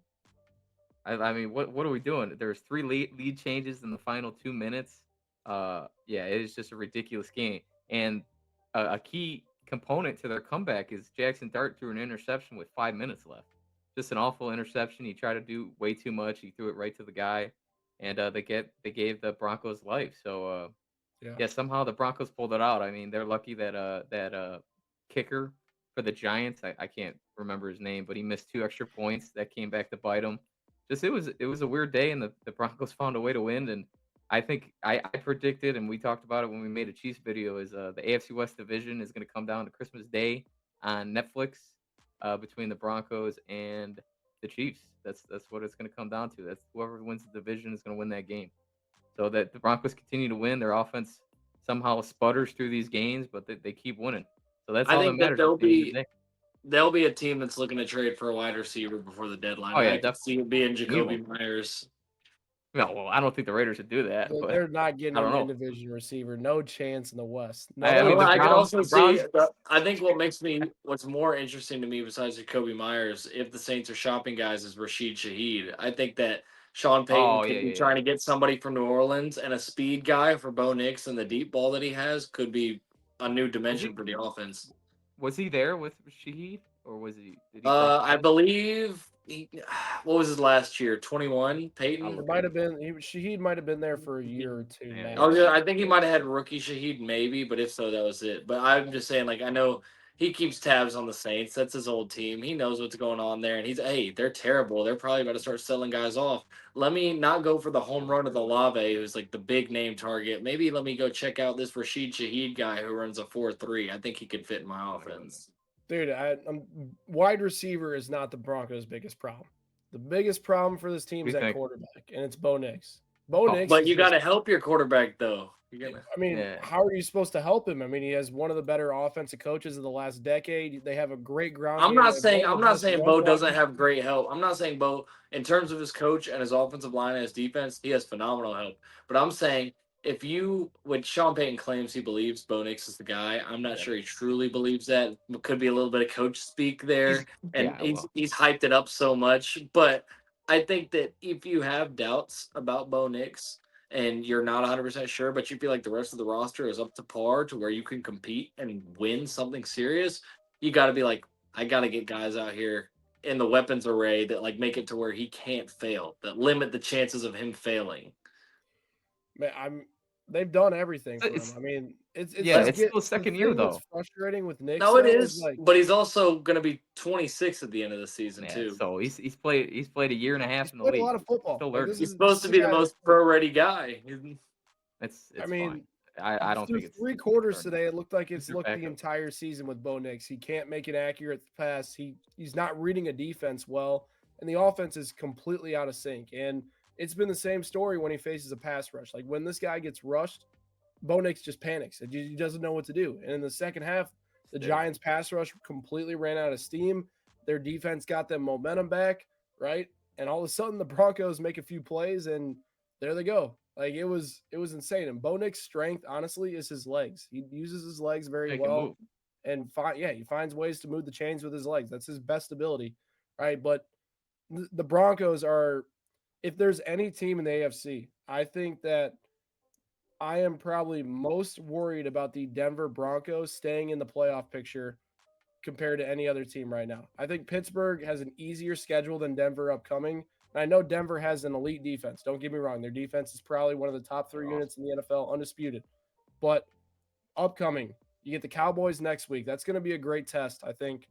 I mean, what are we doing? There's 3 lead changes in the final 2 minutes. Yeah, it is just a ridiculous game. And a key component to their comeback is Jackson Dart threw an interception with 5 minutes left. Just an awful interception. He tried to do way too much. He threw it right to the guy, and they gave the Broncos life. So yeah, somehow the Broncos pulled it out. I mean, they're lucky that kicker for the Giants, I can't remember his name, but he missed 2 extra points that came back to bite him. Just it was a weird day, and the Broncos found a way to win. And I think I predicted, and we talked about it when we made a Chiefs video, is the AFC West division is going to come down to Christmas Day on Netflix between the Broncos and the Chiefs. That's what it's going to come down to. That's whoever wins the division is going to win that game. So that the Broncos continue to win. Their offense somehow sputters through these games, but they keep winning. So that's I all that think that matters at the end of the day. there'll be a team that's looking to trade for a wide receiver before the deadline. Oh, yeah, I could see it being Jacoby Need Myers. No, well, I don't think the Raiders would do that, but They're not getting I don't an know. in-division receiver. No chance in the West. No. I mean, Well, the I could Browns- also the Browns- see. I think what's more interesting to me besides Jacoby Myers, if the Saints are shopping guys, is Rashid Shaheed. I think that Sean Payton could be trying to get somebody from New Orleans, and a speed guy for Bo Nix and the deep ball that he has could be a new dimension for the offense. Was he there with Shaheed, or was he? Did he I believe. What was his last year? 21. Peyton. It might have been. Shaheed might have been there for a year or two. Yeah. I think he might have had rookie Shaheed, maybe, but if so, that was it. But I'm just saying, like, I know he keeps tabs on the Saints. That's his old team. He knows what's going on there, and hey, they're terrible. They're probably about to start selling guys off. Let me not go for the home run of the Lave, who's like the big name target. Maybe let me go check out this Rashid Shaheed guy who runs a 4-3. I think he could fit in my offense. Dude, wide receiver is not the Broncos' biggest problem. The biggest problem for this team is at quarterback, and it's Bo Nix. Nix. But you got to help your quarterback, though. How are you supposed to help him? I mean, he has one of the better offensive coaches of the last decade. They have a great ground I'm game. not saying Bo doesn't have great help. I'm not saying Bo, in terms of his coach and his offensive line and his defense, he has phenomenal help. But I'm saying if you, when Sean Payton claims he believes Bo Nix is the guy, I'm not sure he truly believes that. It could be a little bit of coach speak there, he's hyped it up so much. But I think that if you have doubts about Bo Nix and you're not 100% sure, but you feel like the rest of the roster is up to par to where you can compete and win something serious, you got to be like, I got to get guys out here in the weapons array that like make it to where he can't fail, that limit the chances of him failing. Man, they've done everything for him. I mean, it's still second year though. What's frustrating with Nick. No, it is, but he's also going to be 26 at the end of the season too. So he's played a year and a half in the league. A lot of football. He's supposed to be the most pro-ready guy. It's fine. I don't think it's 3 quarters today. It looked like it's looked the entire season with Bo Nix. He can't make an accurate pass. He's not reading a defense well, and the offense is completely out of sync. And it's been the same story when he faces a pass rush. Like when this guy gets rushed, Bo Nix just panics. He doesn't know what to do. And in the second half, the Giants pass rush completely ran out of steam. their defense got them momentum back, right? And all of a sudden the Broncos make a few plays and there they go. Like it was insane. And Bo Nix's strength, honestly, is his legs. He uses his legs very Make it well move. and he finds ways to move the chains with his legs. That's his best ability, right? But the Broncos are, if there's any team in the AFC, I think that I am probably most worried about the Denver Broncos staying in the playoff picture compared to any other team right now. I think Pittsburgh has an easier schedule than Denver upcoming. And I know Denver has an elite defense. Don't get me wrong. Their defense is probably one of the top They're 3 awesome. units in the NFL, undisputed. But upcoming, you get the Cowboys next week. That's going to be a great test, I think,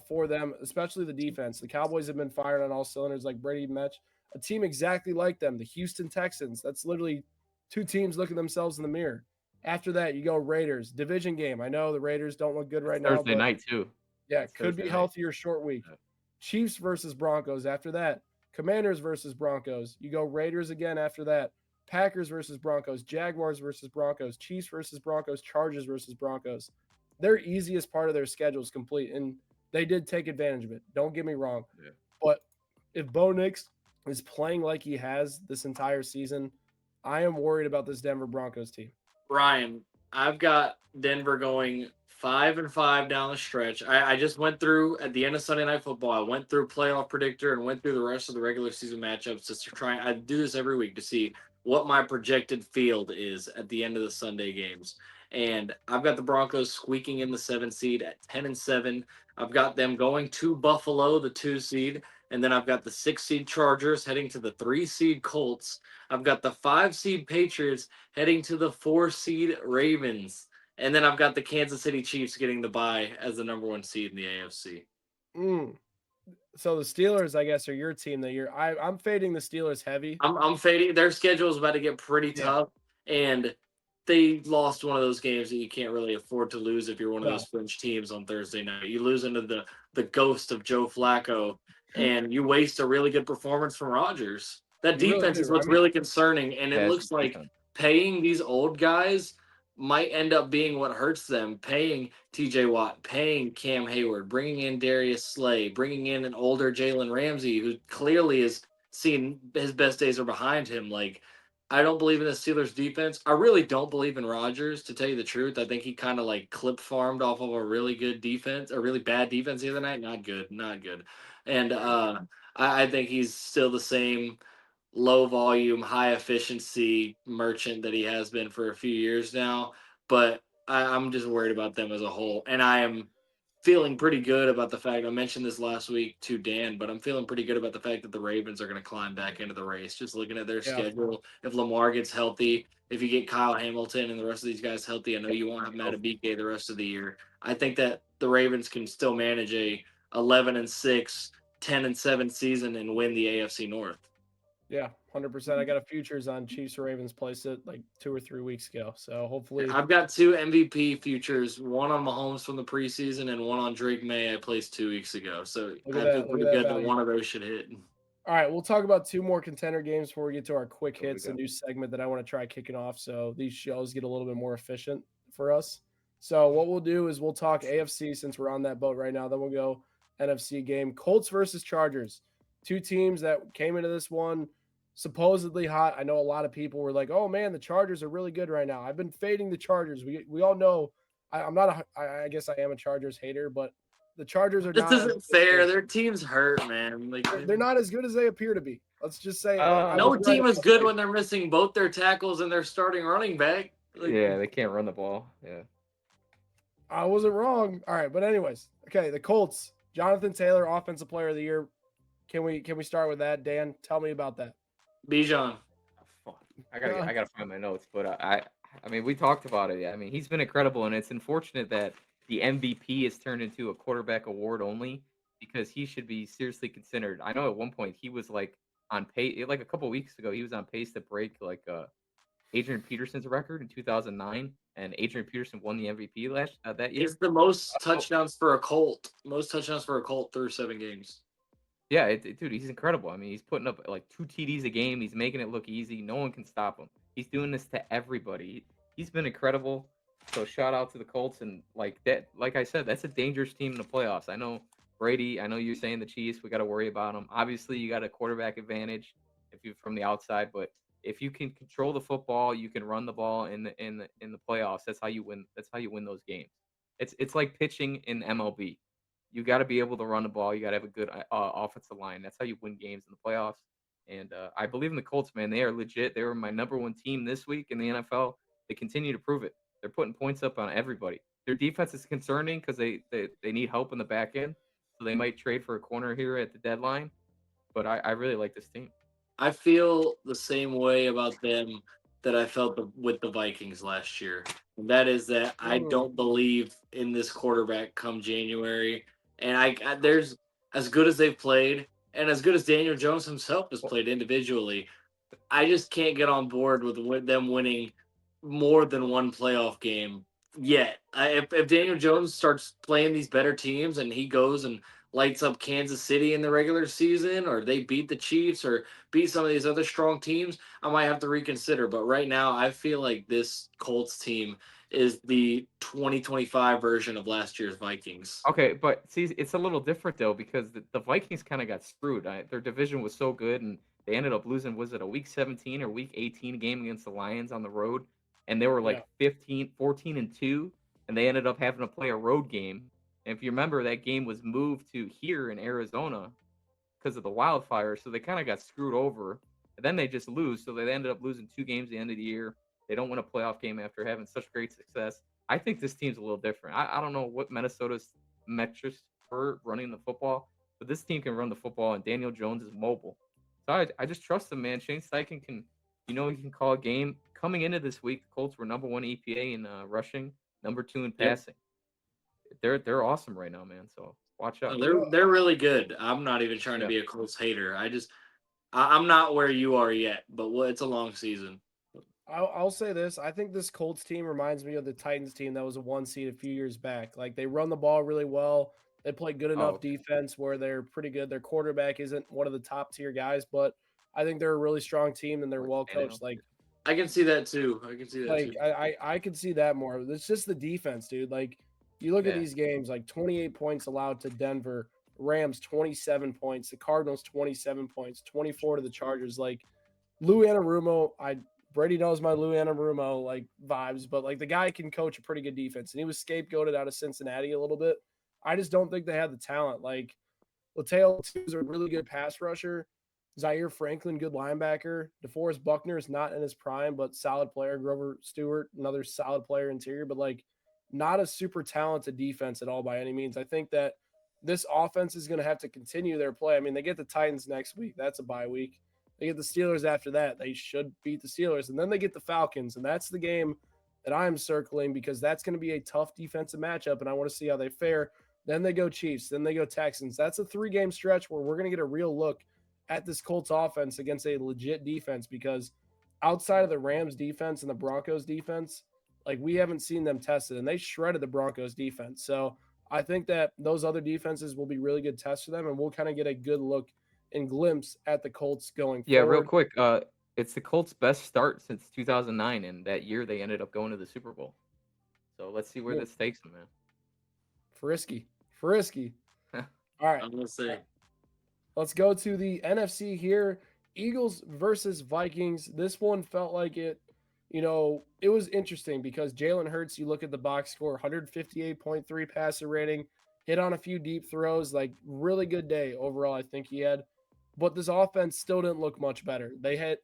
for them, especially the defense. The Cowboys have been firing on all cylinders, like Brady mentioned. A team exactly like them, the Houston Texans. That's literally two teams looking themselves in the mirror. After that, you go Raiders, division game. I know the Raiders don't look good It's right now, Thursday but night too. yeah, It's could Thursday be night. healthier short week. Yeah. Chiefs versus Broncos after that. Commanders versus Broncos. You go Raiders again after that. Packers versus Broncos. Jaguars versus Broncos. Chiefs versus Broncos. Chargers versus Broncos. Their easiest part of their schedule is complete, and they did take advantage of it. Don't get me wrong. Yeah. But if Bo Nix is playing like he has this entire season, I am worried about this Denver Broncos team. Ryan, I've got Denver going 5-5 down the stretch. I just went through at the end of Sunday Night Football. I went through playoff predictor and went through the rest of the regular season matchups just to try. I do this every week to see what my projected field is at the end of the Sunday games. And I've got the Broncos squeaking in the 7 seed at 10-7. I've got them going to Buffalo, the 2 seed, and then I've got the 6 seed Chargers heading to the 3 seed Colts. I've got the 5 seed Patriots heading to the 4 seed Ravens. And then I've got the Kansas City Chiefs getting the bye as the number 1 seed in the AFC. So the Steelers, I guess, are your team that you're. I'm fading the Steelers heavy. I'm fading. Their schedule is about to get pretty Yeah. tough, and they lost one of those games that you can't really afford to lose if you're one of No. those fringe teams on Thursday night. You lose into the ghost of Joe Flacco, and you waste a really good performance from Rodgers. That You really defense is do. I what's mean, really concerning, and it Yeah, it's looks the like defense. paying these old guys might end up being what hurts them. Paying T.J. Watt, paying Cam Hayward, bringing in Darius Slay, bringing in an older Jalen Ramsey who clearly is seeing his best days are behind him. Like, I don't believe in the Steelers defense. I really don't believe in Rodgers, to tell you the truth. I think he kind of like clip farmed off of a really good defense, a really bad defense the other night. Not good, not good. And I think he's still the same low volume, high efficiency merchant that he has been for a few years now. But I'm just worried about them as a whole. And I am feeling pretty good about the fact I mentioned this last week to Dan, but I'm feeling pretty good about the fact that the Ravens are going to climb back into the race. Just looking at their yeah, schedule, if Lamar gets healthy, if you get Kyle Hamilton and the rest of these guys healthy, I know Yeah. you won't have Matabike the rest of the year. I think that the Ravens can still manage a 11-6, 10-7 season and win the AFC North. yeah, 100%. I got a futures on Chiefs or Ravens placed it like 2 or 3 weeks ago. So hopefully, I've got 2 MVP futures, one on Mahomes from the preseason and one on Drake May I placed 2 weeks ago. So look at I feel that. Look pretty at that good that value. one of those should hit. All right, we'll talk about 2 more contender games before we get to our quick What we hits, a got? new segment that I want to try kicking off so these shows get a little bit more efficient for us. So what we'll do is we'll talk AFC since we're on that boat right now. Then we'll go NFC game. Colts versus Chargers. 2 teams that came into this one supposedly hot. I know a lot of people were like, "Oh man, the Chargers are really good right now." I've been fading the Chargers. We all know I'm not a I guess I am a Chargers hater, but the Chargers are This not as isn't fair. Their team's hurt, man. Like they're not as good as they appear to be. Let's just say I no was right team is about good it. when they're missing both their tackles and their starting running back. Like Yeah, they can't run the ball. Yeah. I wasn't wrong. All right, but anyways, okay, the Colts, Jonathan Taylor, offensive player of the year. Can we start with that? Dan, tell me about that. Bijan. Fuck. I gotta find my notes, but I mean we talked about it. I mean he's been incredible, and it's unfortunate that the MVP is turned into a quarterback award only because he should be seriously considered. I know at one point he was like on pace, like a couple weeks ago, he was on pace to break like Adrian Peterson's record in 2009, and Adrian Peterson won the MVP that year. He's the most Oh, touchdowns for a Colt. Most touchdowns for a Colt through 7 games. Yeah, dude, he's incredible. I mean, he's putting up like 2 TDs a game. He's making it look easy. No one can stop him. He's doing this to everybody. He's been incredible. So shout out to the Colts and like that. Like I said, that's a dangerous team in the playoffs. I know Brady, I know you're saying the Chiefs, we got to worry about them. Obviously, you got a quarterback advantage if you're from the outside, but if you can control the football, you can run the ball in the playoffs. That's how you win. That's how you win those games. It's like pitching in MLB. You got to be able to run the ball. You got to have a good offensive line. That's how you win games in the playoffs. And I believe in the Colts, man. They are legit. They were my number one team this week in the NFL. They continue to prove it. They're putting points up on everybody. Their defense is concerning because they need help in the back end, so they might trade for a corner here at the deadline. But I really like this team. I feel the same way about them that I felt with the Vikings last year. And that is that I Mm, don't believe in this quarterback come January. And there's as good as they've played, and as good as Daniel Jones himself has Well, played individually, I just can't get on board with them winning more than one playoff game yet. If Daniel Jones starts playing these better teams and he goes and lights up Kansas City in the regular season, or they beat the Chiefs or beat some of these other strong teams, I might have to reconsider. But right now, I feel like this Colts team is the 2025 version of last year's Vikings. okay, but see, it's a little different though because the Vikings kind of got screwed. Their division was so good, and they ended up losing. Was it a Week 17 or Week 18 game against the Lions on the road? And they were yeah, like 15, 14 and 2, and they ended up having to play a road game. And if you remember, that game was moved to here in Arizona because of the wildfire. So they kind of got screwed over. And then they just lose. So they ended up losing 2 games at the end of the year. They don't win a playoff game after having such great success. I think this team's a little different. I don't know what Minnesota's metrics were running the football, but this team can run the football, and Daniel Jones is mobile. So I just trust him, man. Shane Steichen can, he can call a game. Coming into this week, the Colts were number one EPA in rushing, number two in Yep. passing. They're awesome right now, man. So watch out. you know, They're really good. I'm not even trying to Yeah. be a Colts hater. I'm not where you are yet, but it's a long season. I'll say this. I think this Colts team reminds me of the Titans team that was a one seed a few years back. Like they run the ball really well. They play good Oh, enough okay. defense where they're pretty good. Their quarterback isn't one of the top tier guys, but I think they're a really strong team and they're Like well Tannehill. coached. Like I can see that too. I can see that like too. I could see that more. It's just the defense, dude. Like you look at Yeah. these games, like 28 points allowed to Denver, Rams 27 points, the Cardinals 27 points, 24 to the Chargers. Like Lou Anarumo, I Brady knows my Lou Anarumo like vibes, but like the guy can coach a pretty good defense, and he was scapegoated out of Cincinnati a little bit. I just don't think they have the talent. Like Lateo is a really good pass rusher. Zaire Franklin, good linebacker. DeForest Buckner is not in his prime, but solid player. Grover Stewart, another solid player interior, but like not a super talented defense at all by any means. I think that this offense is going to have to continue their play. I mean, they get the Titans next week. That's a bye week. They get the Steelers after that. They should beat the Steelers. And then they get the Falcons. And that's the game that I'm circling because that's going to be a tough defensive matchup. And I want to see how they fare. Then they go Chiefs. Then they go Texans. That's a 3-game stretch where we're going to get a real look at this Colts offense against a legit defense because outside of the Rams defense and the Broncos defense, like we haven't seen them tested and they shredded the Broncos defense. So I think that those other defenses will be really good tests for them and we'll kind of get a good look and glimpse at the Colts going Yeah, real forward. quick. It's the Colts' best start since 2009, and that year they ended up going to the Super Bowl. So let's see where Ooh, this takes them, frisky. Frisky. man. All right. I'm gonna say Let's go to the NFC here. Eagles versus Vikings. This one felt like it was interesting because Jalen Hurts, you look at the box score, 158.3 passer rating, hit on a few deep throws, like really good day overall, I think he had. But this offense still didn't look much better. They hit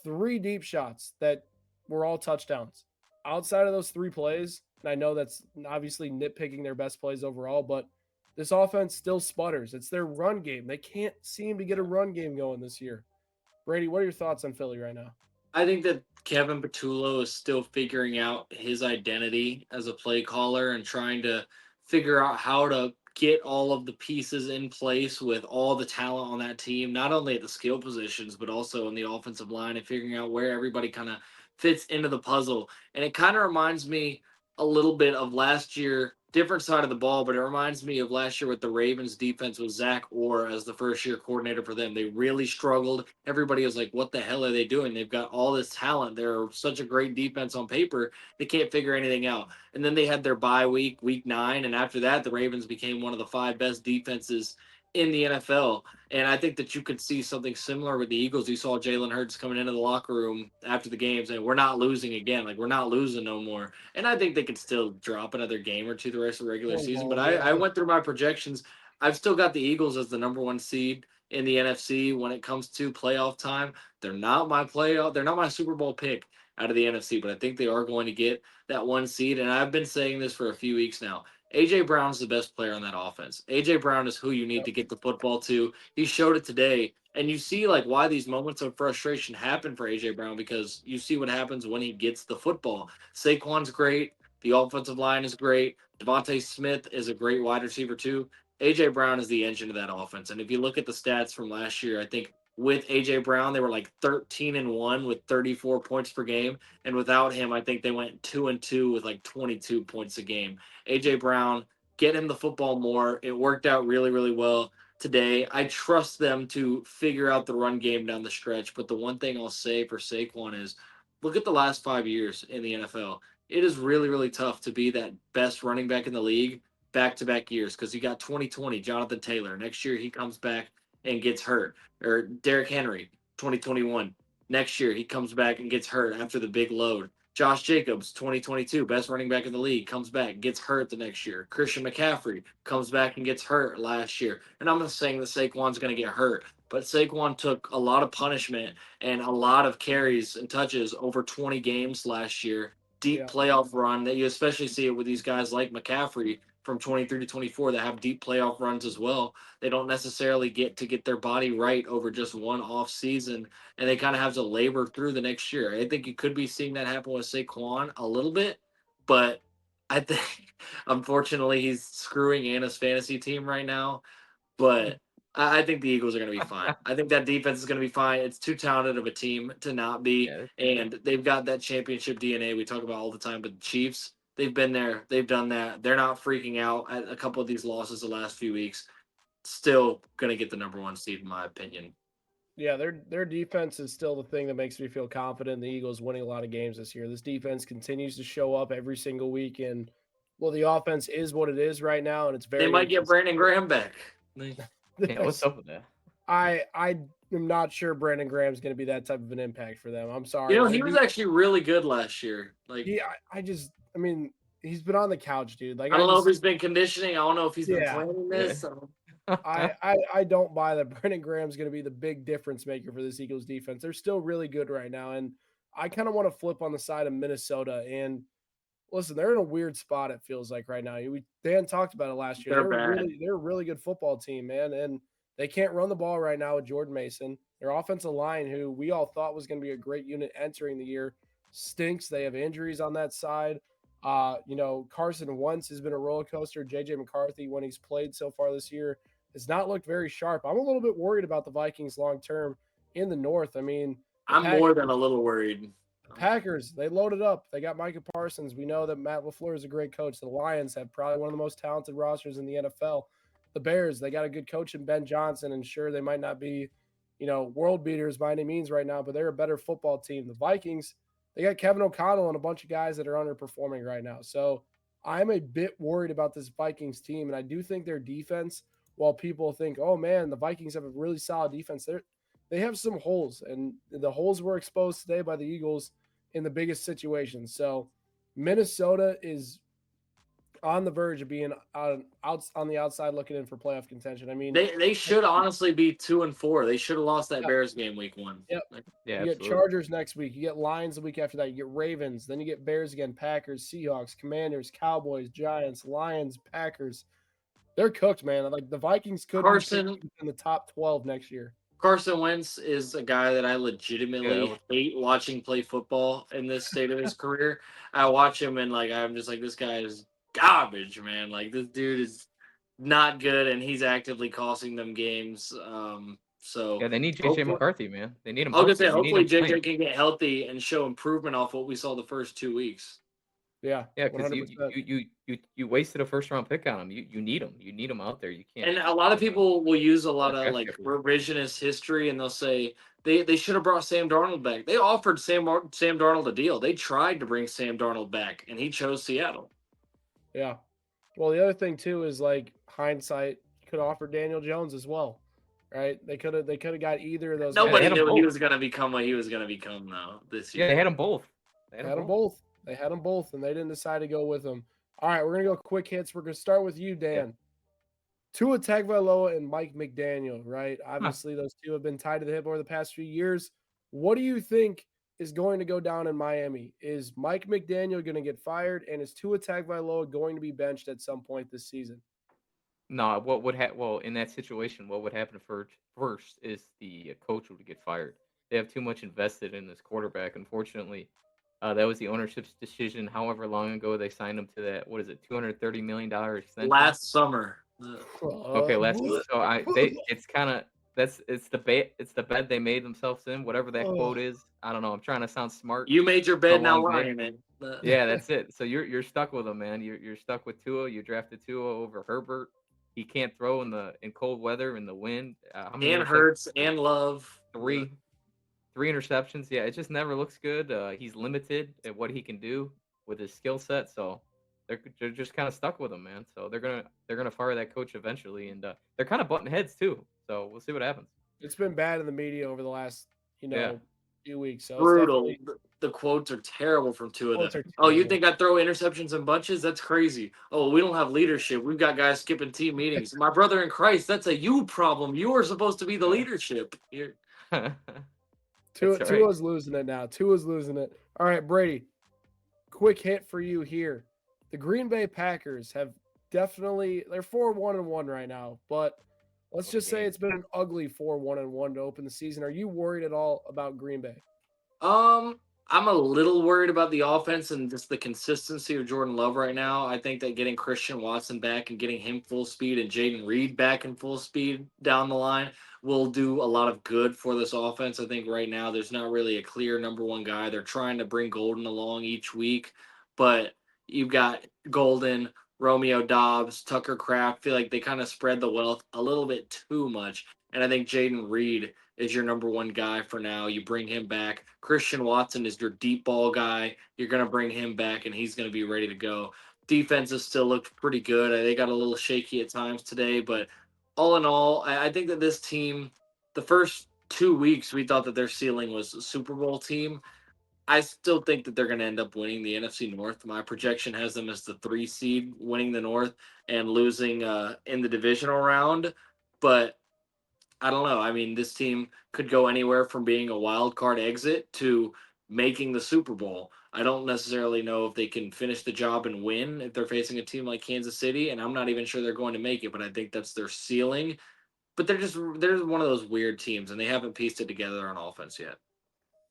3 deep shots that were all touchdowns. Outside of those 3 plays, and I know that's obviously nitpicking their best plays overall, but this offense still sputters. It's their run game. They can't seem to get a run game going this year. Brady, what are your thoughts on Philly right now? I think that Kevin Patullo is still figuring out his identity as a play caller and trying to figure out how to get all of the pieces in place with all the talent on that team, not only at the skill positions, but also in the offensive line and figuring out where everybody kind of fits into the puzzle. And it kind of reminds me a little bit of last year different side of the ball, but it reminds me of last year with the Ravens defense with Zach Orr as the first year coordinator for them. They really struggled. Everybody was like, what the hell are they doing? They've got all this talent. They're such a great defense on paper. They can't figure anything out. And then they had their bye week 9. And after that, the Ravens became one of the 5 best defenses in the NFL. And I think that you could see something similar with the Eagles. You saw Jalen Hurts coming into the locker room after the game saying, we're not losing again. Like, we're not losing no more. And I think they could still drop another game or two the rest of the regular One season. But more, I yeah. went through my projections. I've still got the Eagles as the number 1 seed in the NFC when it comes to playoff time. They're not my playoff. They're not my Super Bowl pick out of the NFC, but I think they are going to get that 1 seed. And I've been saying this for a few weeks now. AJ Brown's the best player on that offense. AJ Brown is who you need to get the football to. He showed it today. And you see like why these moments of frustration happen for AJ Brown because you see what happens when he gets the football. Saquon's great. The offensive line is great. Devontae Smith is a great wide receiver too. AJ Brown is the engine of that offense. And if you look at the stats from last year, I think with AJ Brown, they were like 13-1 with 34 points per game. And without him, I think they went 2-2 with like 22 points a game. AJ Brown, get him the football more. It worked out really, really well today. I trust them to figure out the run game down the stretch. But the one thing I'll say for Saquon is look at the last 5 years in the NFL. It is really, really tough to be that best running back in the league back-to-back years because you got 2020, Jonathan Taylor. Next year, he comes back and gets hurt. Or Derrick Henry, 2021. Next year, he comes back and gets hurt after the big load. Josh Jacobs, 2022, best running back in the league, comes back, gets hurt the next year. Christian McCaffrey comes back and gets hurt last year. And I'm not saying that Saquon's going to get hurt, but Saquon took a lot of punishment and a lot of carries and touches over 20 games last year. Deep Yeah. playoff run that you especially see it with these guys like McCaffrey from 23 to 24 that have deep playoff runs as well. They don't necessarily get to get their body right over just one off season and they kind of have to labor through the next year. I think you could be seeing that happen with Saquon a little bit, but I think unfortunately he's screwing Anna's fantasy team right now. But I think the Eagles are going to be fine. I think that defense is going to be fine. It's too talented of a team to not be, Yeah, and they've got that championship DNA we talk about all the time. But the Chiefs, they've been there, they've done that. They're not freaking out at a couple of these losses the last few weeks. Still going to get the number 1 seed in my opinion. Yeah, their defense is still the thing that makes me feel confident in the Eagles winning a lot of games this year. This defense continues to show up every single week, and well, the offense is what it is right now, and it's They very might get inconsistent. Brandon Graham back. yeah. What's up with that? I am not sure Brandon Graham's going to be that type of an impact for them. I'm You sorry. know, Their he was de- actually really good last year. Like, he, I mean, he's been on the couch, dude. Like I I don't know if just, he's been conditioning. I don't know if he's been yeah, planning Yeah. this. So. I don't buy that Brandon Graham's going to be the big difference maker for this Eagles defense. They're still really good right now, and I kind of want to flip on the side of Minnesota. And listen, they're in a weird spot. It feels like right now. Dan talked about it last year. They're bad. They're a really good football team, man, and they can't run the ball right now with Jordan Mason. Their offensive line, who we all thought was going to be a great unit entering the year, stinks. They have injuries on that side. Carson Wentz has been a roller coaster. JJ McCarthy, when he's played so far this year, has not looked very sharp. I'm a little bit worried about the Vikings long term in the North. I mean, I'm more than a little worried. Packers, they loaded up. They got Micah Parsons. We know that Matt LaFleur is a great coach. The Lions have probably one of the most talented rosters in the NFL. The Bears, they got a good coach in Ben Johnson, and sure, they might not be, world beaters by any means right now, but they're a better football team. The Vikings, they got Kevin O'Connell and a bunch of guys that are underperforming right now. So I'm a bit worried about this Vikings team, and I do think their defense, while people think, oh man, the Vikings have a really solid defense, they have some holes, and the holes were exposed today by the Eagles in the biggest situations. So Minnesota is on the verge of being out on the outside looking in for playoff contention. I mean, They should honestly be 2-4. They should have lost that yeah, Bears game week 1. yep. Yeah, You get absolutely. Chargers next week. You get Lions the week after that. You get Ravens. Then you get Bears again, Packers, Seahawks, Commanders, Cowboys, Giants, Lions, Packers. They're cooked, man. Like the Vikings could be in the top 12 next year. Carson Wentz is a guy that I Yeah, legitimately hate watching play football in this state of his career. I watch him and I'm just like, this guy is garbage, man. Like this dude is not good, and he's actively costing them games. So yeah, they need JJ hopefully, McCarthy, man. They need him I was gonna healthy. say, They need hopefully him playing. JJ can get healthy and show improvement off what we saw the first 2 weeks. Yeah, Yeah, one because hundred you percent. you you you you wasted a first round pick on him. You need him. You need him out there. You can't And a lot of people will use a lot let of draft like capital. revisionist history, and they'll say they should have brought Sam Darnold back. They offered Sam Darnold a deal. They tried to bring Sam Darnold back, and he chose Seattle. Yeah. Well, the other thing too is like hindsight could offer Daniel Jones as well, right? They could have got either of those Yeah, they guys. Nobody had them knew he both. was going to become what he was going to become though this Yeah, they year. had them both. They had They them had them both. both. They had them both, and they didn't decide to go with them. All right, we're gonna go quick hits. We're gonna start with you, Yeah. Dan. Tua Tagovailoa and Mike McDaniel, right? Huh. Obviously, those two have been tied to the hip over the past few years. What do you think is going to go down in Miami? Is Mike McDaniel going to get fired, and is Tua Tagovailoa going to be benched at some point this season? No, what would happen? Well, in that situation, what would happen first is the coach would get fired. They have too much invested in this quarterback. Unfortunately, that was the ownership's decision. However long ago they signed him to that, what is it, $230 million extension? Last summer. Okay, last What? so I they it's kind of it's the bed they made themselves in. Whatever that quote Oh. is, I don't know. I'm trying to sound smart. You made your It's a bed, now long lie day. in it. Yeah, that's it. So you're stuck with him, man. You're stuck with Tua. You drafted Tua over Herbert. He can't throw in cold weather in the wind. How many And interceptions? Hurts and Love. Three, three interceptions. Yeah, it just never looks good. He's limited at what he can do with his skill set. So they're just kind of stuck with him, man. So they're gonna fire that coach eventually, and they're kind of butting heads too. So we'll see what happens. It's been bad in the media over the last, Yeah. few weeks. So it's Brutal. definitely The quotes are terrible from two of them. quotes are Oh, you terrible. think I throw interceptions in bunches? That's crazy. Oh, we don't have leadership. We've got guys skipping team meetings. My brother in Christ, that's a you problem. You are supposed to be the Yeah. leadership. That's all right. Tua's losing it now. Tua's losing it. All right, Brady. Quick hit for you here. The Green Bay Packers have definitely they're 4-1-1 right now, but let's What a just say game. it's been an ugly 4-1-1 to open the season. Are you worried at all about Green Bay? Um, I'm a little worried about the offense and just the consistency of Jordan Love right now. I think that getting Christian Watson back and getting him full speed and Jaden Reed back in full speed down the line will do a lot of good for this offense. I think right now there's not really a clear number one guy. They're trying to bring Golden along each week, but you've got Golden, Romeo Dobbs, Tucker Kraft. Feel like they kind of spread the wealth a little bit too much. And I think Jaden Reed is your number one guy for now. You bring him back. Christian Watson is your deep ball guy. You're going to bring him back, and he's going to be ready to go. Defenses still looked pretty good. They got a little shaky at times today, but all in all, I think that this team, the first 2 weeks, we thought that their ceiling was a Super Bowl team. I still think that they're going to end up winning the NFC North. My projection has them as the 3 seed, winning the North and losing in the divisional round. But I don't know. I mean, this team could go anywhere from being a wild card exit to making the Super Bowl. I don't necessarily know if they can finish the job and win if they're facing a team like Kansas City, and I'm not even sure they're going to make it, but I think that's their ceiling. But they're one of those weird teams, and they haven't pieced it together on offense yet.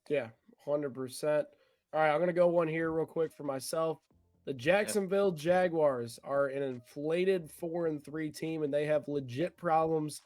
Yeah, 100%. All right, I'm going to go one here real quick for myself. The Yeah. Jacksonville Jaguars are an inflated 4-3 team, and they have legit problems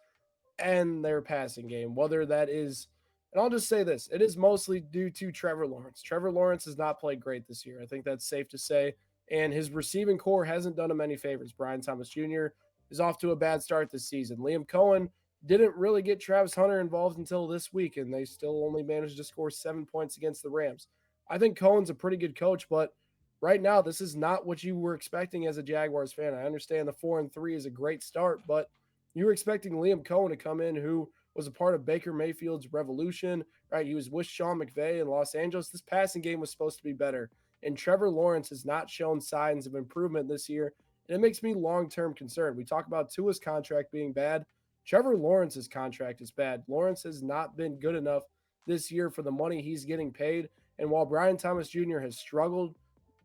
and their passing game. Whether that is, and I'll just say this, it is mostly due to Trevor Lawrence. Trevor Lawrence has not played great this year. I think that's safe to say. And his receiving core hasn't done him any favors. Brian Thomas Jr. is off to a bad start this season. Liam Cohen didn't really get Travis Hunter involved until this week, and they still only managed to score 7 points against the Rams. I think Cohen's a pretty good coach, but right now, this is not what you were expecting as a Jaguars fan. I understand the 4-3 is a great start, but you were expecting Liam Cohen to come in, who was a part of Baker Mayfield's revolution, right? He was with Sean McVay in Los Angeles. This passing game was supposed to be better. And Trevor Lawrence has not shown signs of improvement this year. And it makes me long-term concerned. We talk about Tua's contract being bad. Trevor Lawrence's contract is bad. Lawrence has not been good enough this year for the money he's getting paid. And while Brian Thomas Jr. has struggled,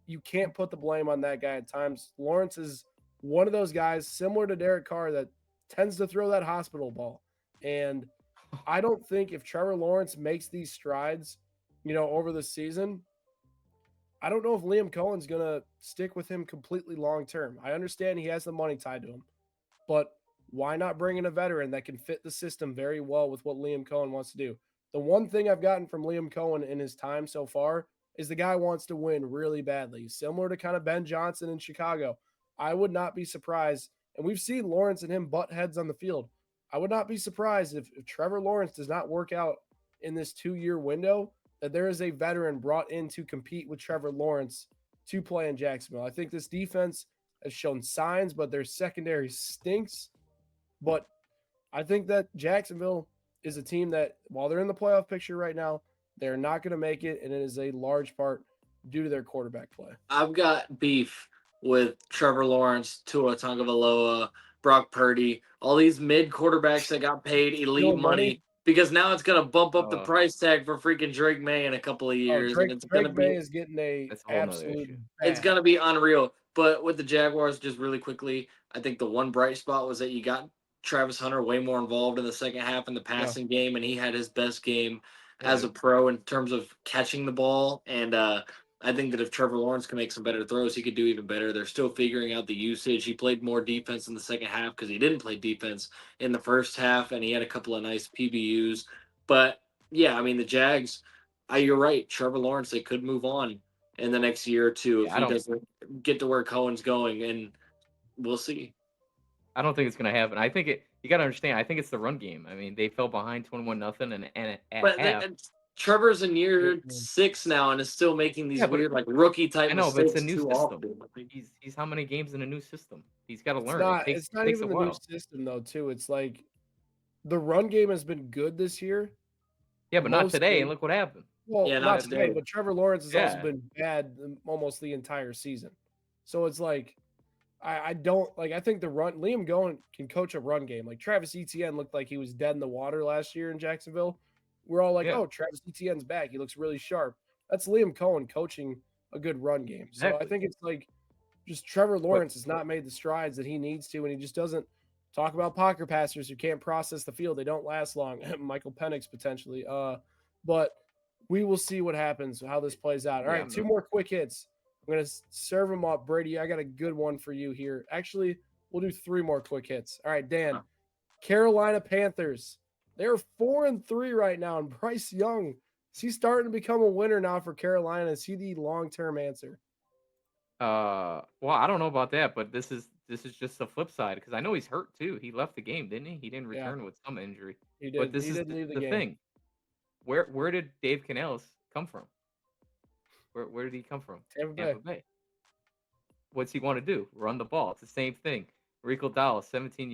you can't put the blame on that guy at times. Lawrence is one of those guys similar to Derek Carr that tends to throw that hospital ball. And I don't think if Trevor Lawrence makes these strides, over the season, I don't know if Liam Cohen's going to stick with him completely long term. I understand he has the money tied to him, but why not bring in a veteran that can fit the system very well with what Liam Cohen wants to do? The one thing I've gotten from Liam Cohen in his time so far is the guy wants to win really badly, similar to kind of Ben Johnson in Chicago. I would not be surprised, and we've seen Lawrence and him butt heads on the field. I would not be surprised if Trevor Lawrence does not work out in this 2 year window, that there is a veteran brought in to compete with Trevor Lawrence to play in Jacksonville. I think this defense has shown signs, but their secondary stinks. But I think that Jacksonville is a team that, while they're in the playoff picture right now, they're not going to make it, and it is a large part due to their quarterback play. I've got beef with Trevor Lawrence, Tua Tagovailoa, Brock Purdy, all these mid quarterbacks that got paid elite money, because now it's going to bump up the price tag for freaking Drake May in a couple of years, and it's going to Drake be May is getting That's a whole nother absolute issue. it's going to be unreal. But with the Jaguars, just really quickly, I think the one bright spot was that you got Travis Hunter way more involved in the second half in the passing game, and he had his best game as a pro in terms of catching the ball. And I think that if Trevor Lawrence can make some better throws, he could do even better. They're still figuring out the usage. He played more defense in the second half because he didn't play defense in the first half, and he had a couple of nice PBUs. But yeah, I mean the Jags. You're right, Trevor Lawrence. They could move on in the next year or two if he doesn't get to where Cohen's going, and we'll see. I don't think it's gonna happen. I think you gotta understand, I think it's the run game. I mean, they fell behind 21-0 and at half. Trevor's in year 6 now and is still making these weird like rookie type I know, but it's a mistakes new too system. often. He's how many games in a new system? He's got to learn. It's not Takes even a the new while. system though, too. It's like the run game has been good this year. Yeah, but not today. And look what happened. Well, Yeah, not not today, today. but Trevor Lawrence has also been bad almost the entire season. So it's like I don't like. I think the run Liam Cohen can coach a run game. Like Travis Etienne looked like he was dead in the water last year in Jacksonville. We're all like, Yeah. oh, Travis Etienne's back. He looks really sharp. That's Liam Cohen coaching a good run game. So I Exactly. think it's like just Trevor Lawrence has not made the strides that he needs to, and he just doesn't talk about pocket passers who can't process the field. They don't last long. Michael Penix potentially. But we will see what happens, how this plays out. All right, two more quick hits. I'm going to serve them up. Brady, I got a good one for you here. Actually, we'll do 3 more quick hits. All right, Dan. Carolina Panthers. They're 4-3 right now, and Bryce Young, is he starting to become a winner now for Carolina? Is he the long-term answer? Well, I don't know about that, but this is just the flip side because I know he's hurt too. He left the game, didn't he? He didn't return with some injury. He did. But this he is didn't leave the the game. thing. Where did Dave Canales come from? Where did he come from? Tampa Bay. What's he want to do? Run the ball. It's the same thing. Rico Dallas, 17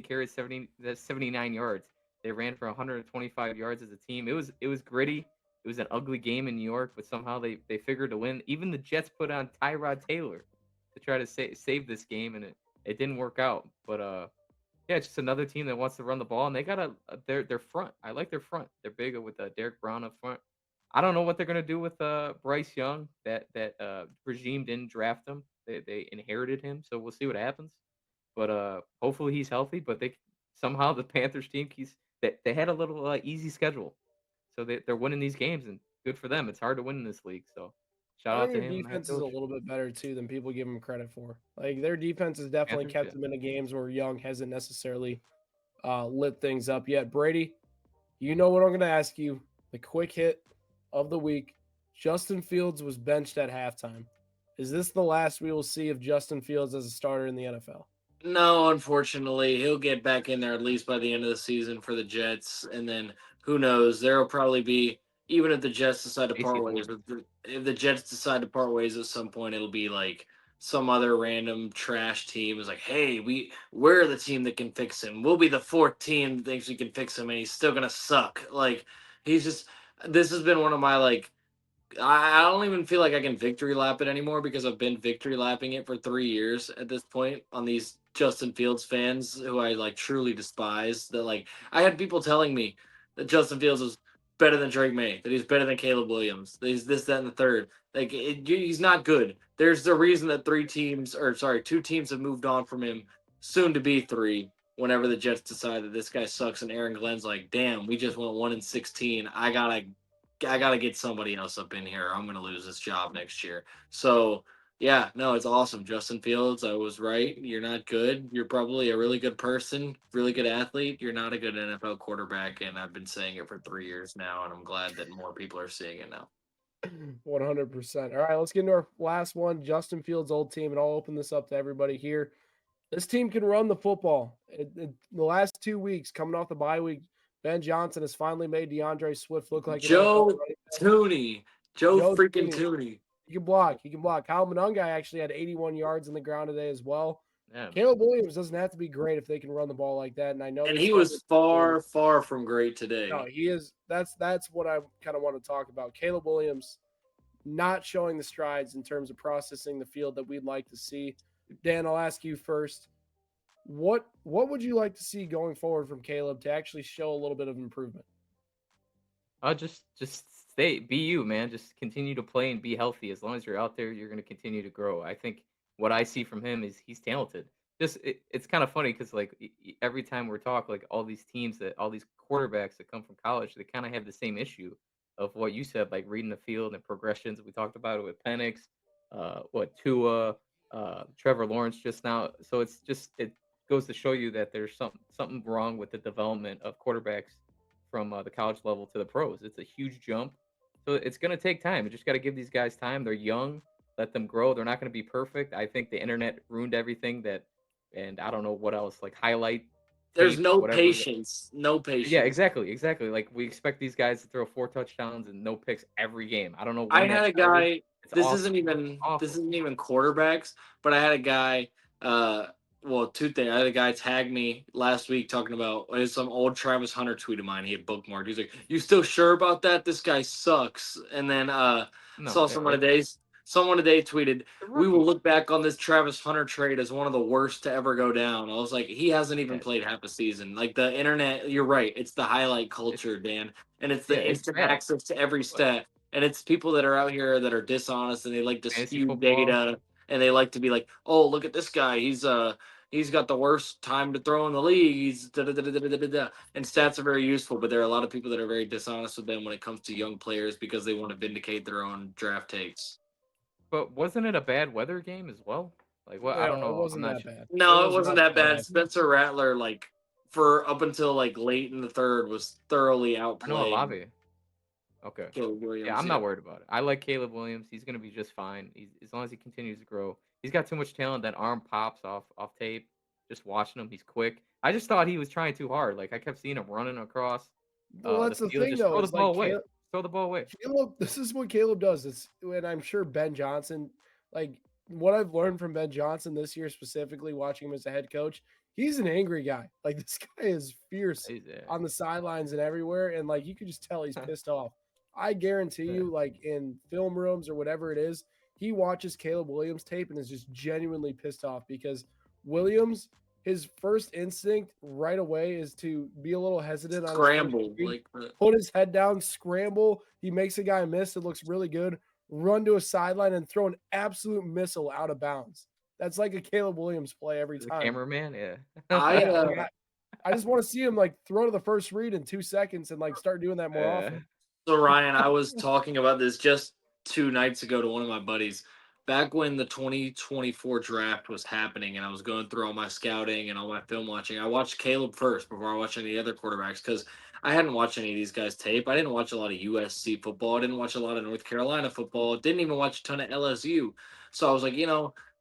carries, 79 yards. They ran for 125 yards as a team. It was gritty. It was an ugly game in New York, but somehow they figured to win. Even the Jets put on Tyrod Taylor to try to save this game, and it didn't work out. But yeah, it's just another team that wants to run the ball, and they got their front. I like their front. They're big with Derek Brown up front. I don't know what they're gonna do with Bryce Young. That regime didn't draft him. They inherited him, so we'll see what happens. But hopefully he's healthy. But somehow the Panthers team they had a little easy schedule, so they're winning these games, and good for them. It's hard to win in this league, so shout out to him. Defense is a little bit better too than people give them credit for. Like their defense has definitely kept them into games where Young hasn't necessarily lit things up yet. Brady, you know what I'm going to ask you. The quick hit of the week. Justin Fields was benched at halftime. Is this the last we will see of Justin Fields as a starter in the NFL? No, unfortunately, he'll get back in there at least by the end of the season for the Jets, and then who knows? There will probably be, even if the Jets decide to part ways, if the Jets decide to part ways at some point, it'll be like some other random trash team is like, hey, we're the team that can fix him. We'll be the 4th team that thinks we can fix him, and he's still gonna suck. Like he's just. This has been one of my like. I don't even feel like I can victory lap it anymore because I've been victory lapping it for 3 years at this point on these Justin Fields fans who I like truly despise. That like I had people telling me that Justin Fields was better than Drake May, that he's better than Caleb Williams, that he's this, that, and the third. Like he's not good. There's the reason that 2 teams have moved on from him, soon to be 3. Whenever the Jets decide that this guy sucks and Aaron Glenn's like, damn, we just went 1-16. I gotta get somebody else up in here. I'm gonna lose this job next year. So yeah, no, it's awesome. Justin Fields, I was right. You're not good. You're probably a really good person, really good athlete. You're not a good NFL quarterback, and I've been saying it for 3 years now, and I'm glad that more people are seeing it now. 100%. All right, let's get into our last one. Justin Fields' old team, and I'll open this up to everybody here. This team can run the football. The last 2 weeks, coming off the bye week, Ben Johnson has finally made DeAndre Swift look like an NFL Joe running back. Tooney. Joe Joe freaking Thuney, Tooney. he can block. He can block. Kyle Monungai actually had 81 yards in the ground today as well. Yeah, Caleb Williams doesn't have to be great if they can run the ball like that. And I know And they he started. was far, far from great No, today. he is. That's what I kind of want to talk about. Caleb Williams not showing the strides in terms of processing the field that we'd like to see. Dan, I'll ask you first. What would you like to see going forward from Caleb to actually show a little bit of improvement? just stay, be you, man. Just continue to play and be healthy. As long as you're out there, you're going to continue to grow. I think what I see from him is he's talented. It's kind of funny because like every time we're talking, like all these teams that all these quarterbacks that come from college, they kind of have the same issue of what you said, like reading the field and progressions. We talked about it with Penix, what Tua, Trevor Lawrence just now. So it goes to show you that there's something wrong with the development of quarterbacks from the college level to the pros. It's a huge jump. So it's going to take time. You just got to give these guys time. They're young. Let them grow. They're not going to be perfect. I think the internet ruined everything and I don't know what else, like highlight There's tapes, no whatever. patience. No Yeah, patience. exactly. Like we expect these guys to throw 4 touchdowns and no picks every game. I don't know I when had that a started. guy. It's awful. This Awful. isn't even quarterbacks, but I had a guy. Well, two things. I had a guy tag me last week talking about some old Travis Hunter tweet of mine. He had bookmarked. He's like, "You still sure about that? This guy sucks." And then No, saw yeah, someone right. today. Someone today tweeted, The "We will rookie. look back on this Travis Hunter trade as one of the worst to ever go down." I was like, he hasn't even Yeah, played half a season. Like the internet, you're right. It's the highlight it's culture, Dan, and it's yeah, the it's instant bad. access to every But stat, and it's people that are out here that are dishonest and they like to fantasy spew football, data and they like to be like, "Oh, look at this guy. He's got the worst time to throw in the league. He's da da da da da da da." And stats are very useful, but there are a lot of people that are very dishonest with them when it comes to young players because they want to vindicate their own draft takes. but wasn't it a bad weather game as well? Like what? I don't Well, it know. I'm wasn't not that sure. bad. It No, it was wasn't not that that Oh, bad. bad. Spencer Rattler, like for up until like late in the third, was thoroughly I know outplaying Olave. Okay. Caleb Yeah, Williams. I'm Yeah. not worried about it. I like Caleb Williams. He's gonna be just fine. As long as he continues to grow. He's got too much talent. That arm pops off tape. Just watching him, he's quick. I just thought he was trying too hard. Like I kept seeing him running across Well, the that's the field. thing Just though, throw the is ball like away. Throw the ball away. Caleb, this is what Caleb does. It's and I'm sure Ben Johnson, like what I've learned from Ben Johnson this year, specifically watching him as a head coach, he's an angry guy. Like this guy is fierce He's, on the sidelines and everywhere, and like you can just tell he's pissed off. I guarantee yeah. you, like in film rooms or whatever it is, he watches Caleb Williams tape and is just genuinely pissed off because Williams, his first instinct right away is to be a little hesitant on his first Scramble read, like the put his head down, scramble. He makes a guy miss. It looks really good. Run to a sideline and throw an absolute missile out of bounds. That's like a Caleb Williams play every The time. cameraman. Yeah. I Yeah, like I just want to see him like throw to the first read in 2 seconds and like start doing that more yeah. often. So Ryan, I was talking about this just 2 nights ago to one of my buddies. Back when the 2024 draft was happening and I was going through all my scouting and all my film watching, I watched Caleb first before I watched any of the other quarterbacks because I hadn't watched any of these guys tape. I didn't watch a lot of USC football. I didn't watch a lot of North Carolina football. Didn't even watch a ton of LSU. So I was like,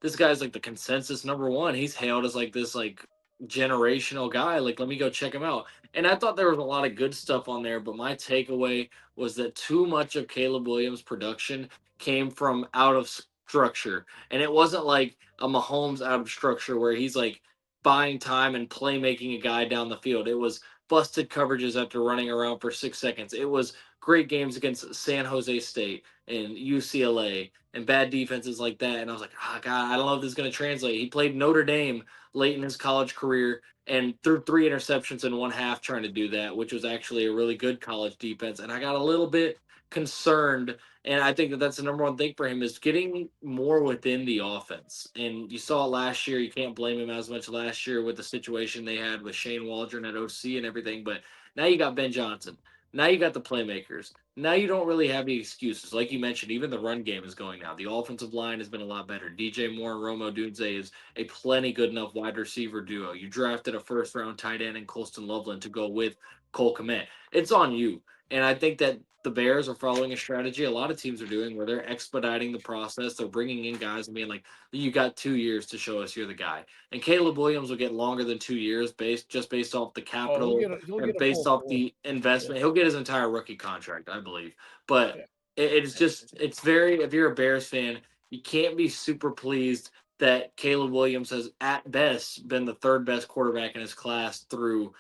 this guy's like the consensus number one. He's hailed as like this like generational guy. Like, let me go check him out. And I thought there was a lot of good stuff on there, but my takeaway was that too much of Caleb Williams' production came from out of structure. And it wasn't like a Mahomes out of structure where he's like buying time and playmaking a guy down the field. It was busted coverages after running around for 6 seconds. It was great games against San Jose State and UCLA and bad defenses like that. And I was like, oh, God, I don't know if this is going to translate. He played Notre Dame late in his college career and threw 3 interceptions in one half trying to do that, which was actually a really good college defense. And I got a little bit concerned, and I think that that's the number one thing for him is getting more within the offense. And you saw it last year. You can't blame him as much last year with the situation they had with Shane Waldron at OC and everything. But now you got Ben Johnson. Now you got the playmakers. Now you don't really have any excuses. Like you mentioned, even the run game is going now. The offensive line has been a lot better. DJ Moore and Romo Dunze is a plenty good enough wide receiver duo. You drafted a first round tight end in Colston Loveland to go with Cole Kmet. It's on you. And I think that the Bears are following a strategy a lot of teams are doing where they're expediting the process. They're bringing in guys and being like, you got 2 years to show us you're the guy. And Caleb Williams will get longer than 2 years based off the Oh, capital he'll and get a full based off 4. the investment. Yeah. He'll get his entire rookie contract, I believe. But Yeah. it's very, if you're a Bears fan, you can't be super pleased that Caleb Williams has at best been the third best quarterback in his class through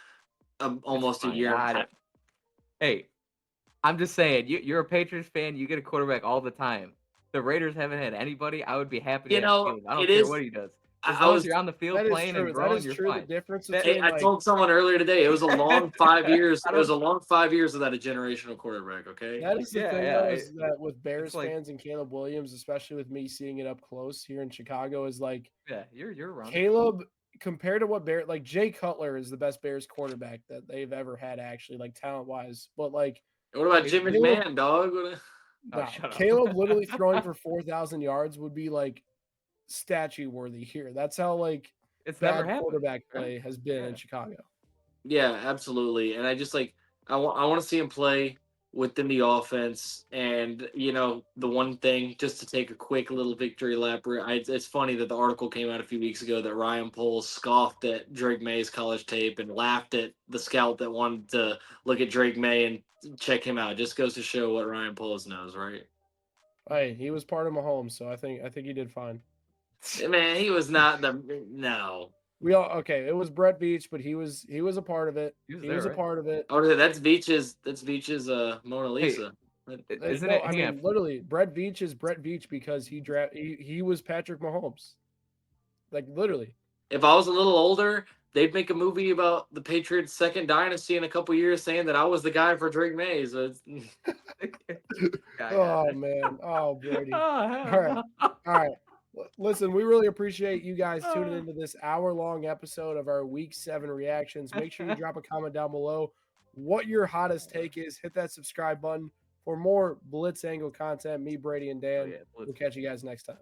almost a fine. year and a half. Hey, I'm just saying, you're a Patriots fan. You get a quarterback all the time. The Raiders haven't had anybody. I would be happy to You have know, Caleb. I don't it care is. what he does. As I long as was you're on the field That is playing and true. That growing, is you're true. The fine. difference That- between I told someone earlier today it was a long 5 years. I It was don't. a long 5 years without a generational quarterback. Okay, that is the Yeah, thing yeah. though, is that with It's Bears like, fans and Caleb Williams, especially with me seeing it up close here in Chicago, is like yeah, you're around it. Caleb compared to what like Jay Cutler is the best Bears quarterback that they've ever had, actually, like talent wise. But like what about Jim Caleb, McMahon, dog? Oh, no, shut Caleb up. literally throwing for 4,000 yards would be like statue worthy here. That's how like It's never bad happened, quarterback right? play has been Yeah. in Chicago. Yeah, absolutely. And I just like I want to see him play within the offense. And the one thing, just to take a quick little victory lap. It's funny that the article came out a few weeks ago that Ryan Poles scoffed at Drake May's college tape and laughed at the scout that wanted to look at Drake May and check him out. Just goes to show what Ryan Poles knows, right? Hey, he was part of Mahomes, so I think he did fine. Man, he was not no. We all okay. It was Brett Beach, but he was a part of it. He was He there, was a right? part of it. Oh, that's Beach's Mona Hey, Lisa. isn't No, it? I Hang on. mean literally, Brett Beach is Brett Beach because he was Patrick Mahomes. Like literally. If I was a little older, they'd make a movie about the Patriots' second dynasty in a couple years, saying that I was the guy for Drake May. So Oh man. Oh Brady. Oh, hell All right. no. All right. Listen, we really appreciate you guys tuning Oh. into this hour-long episode of our Week 7 reactions. Make sure you drop a comment down below what your hottest take is. Hit that subscribe button for more Blitz Angle content. Me, Brady, and Oh, Dan. yeah, We'll catch you guys next time.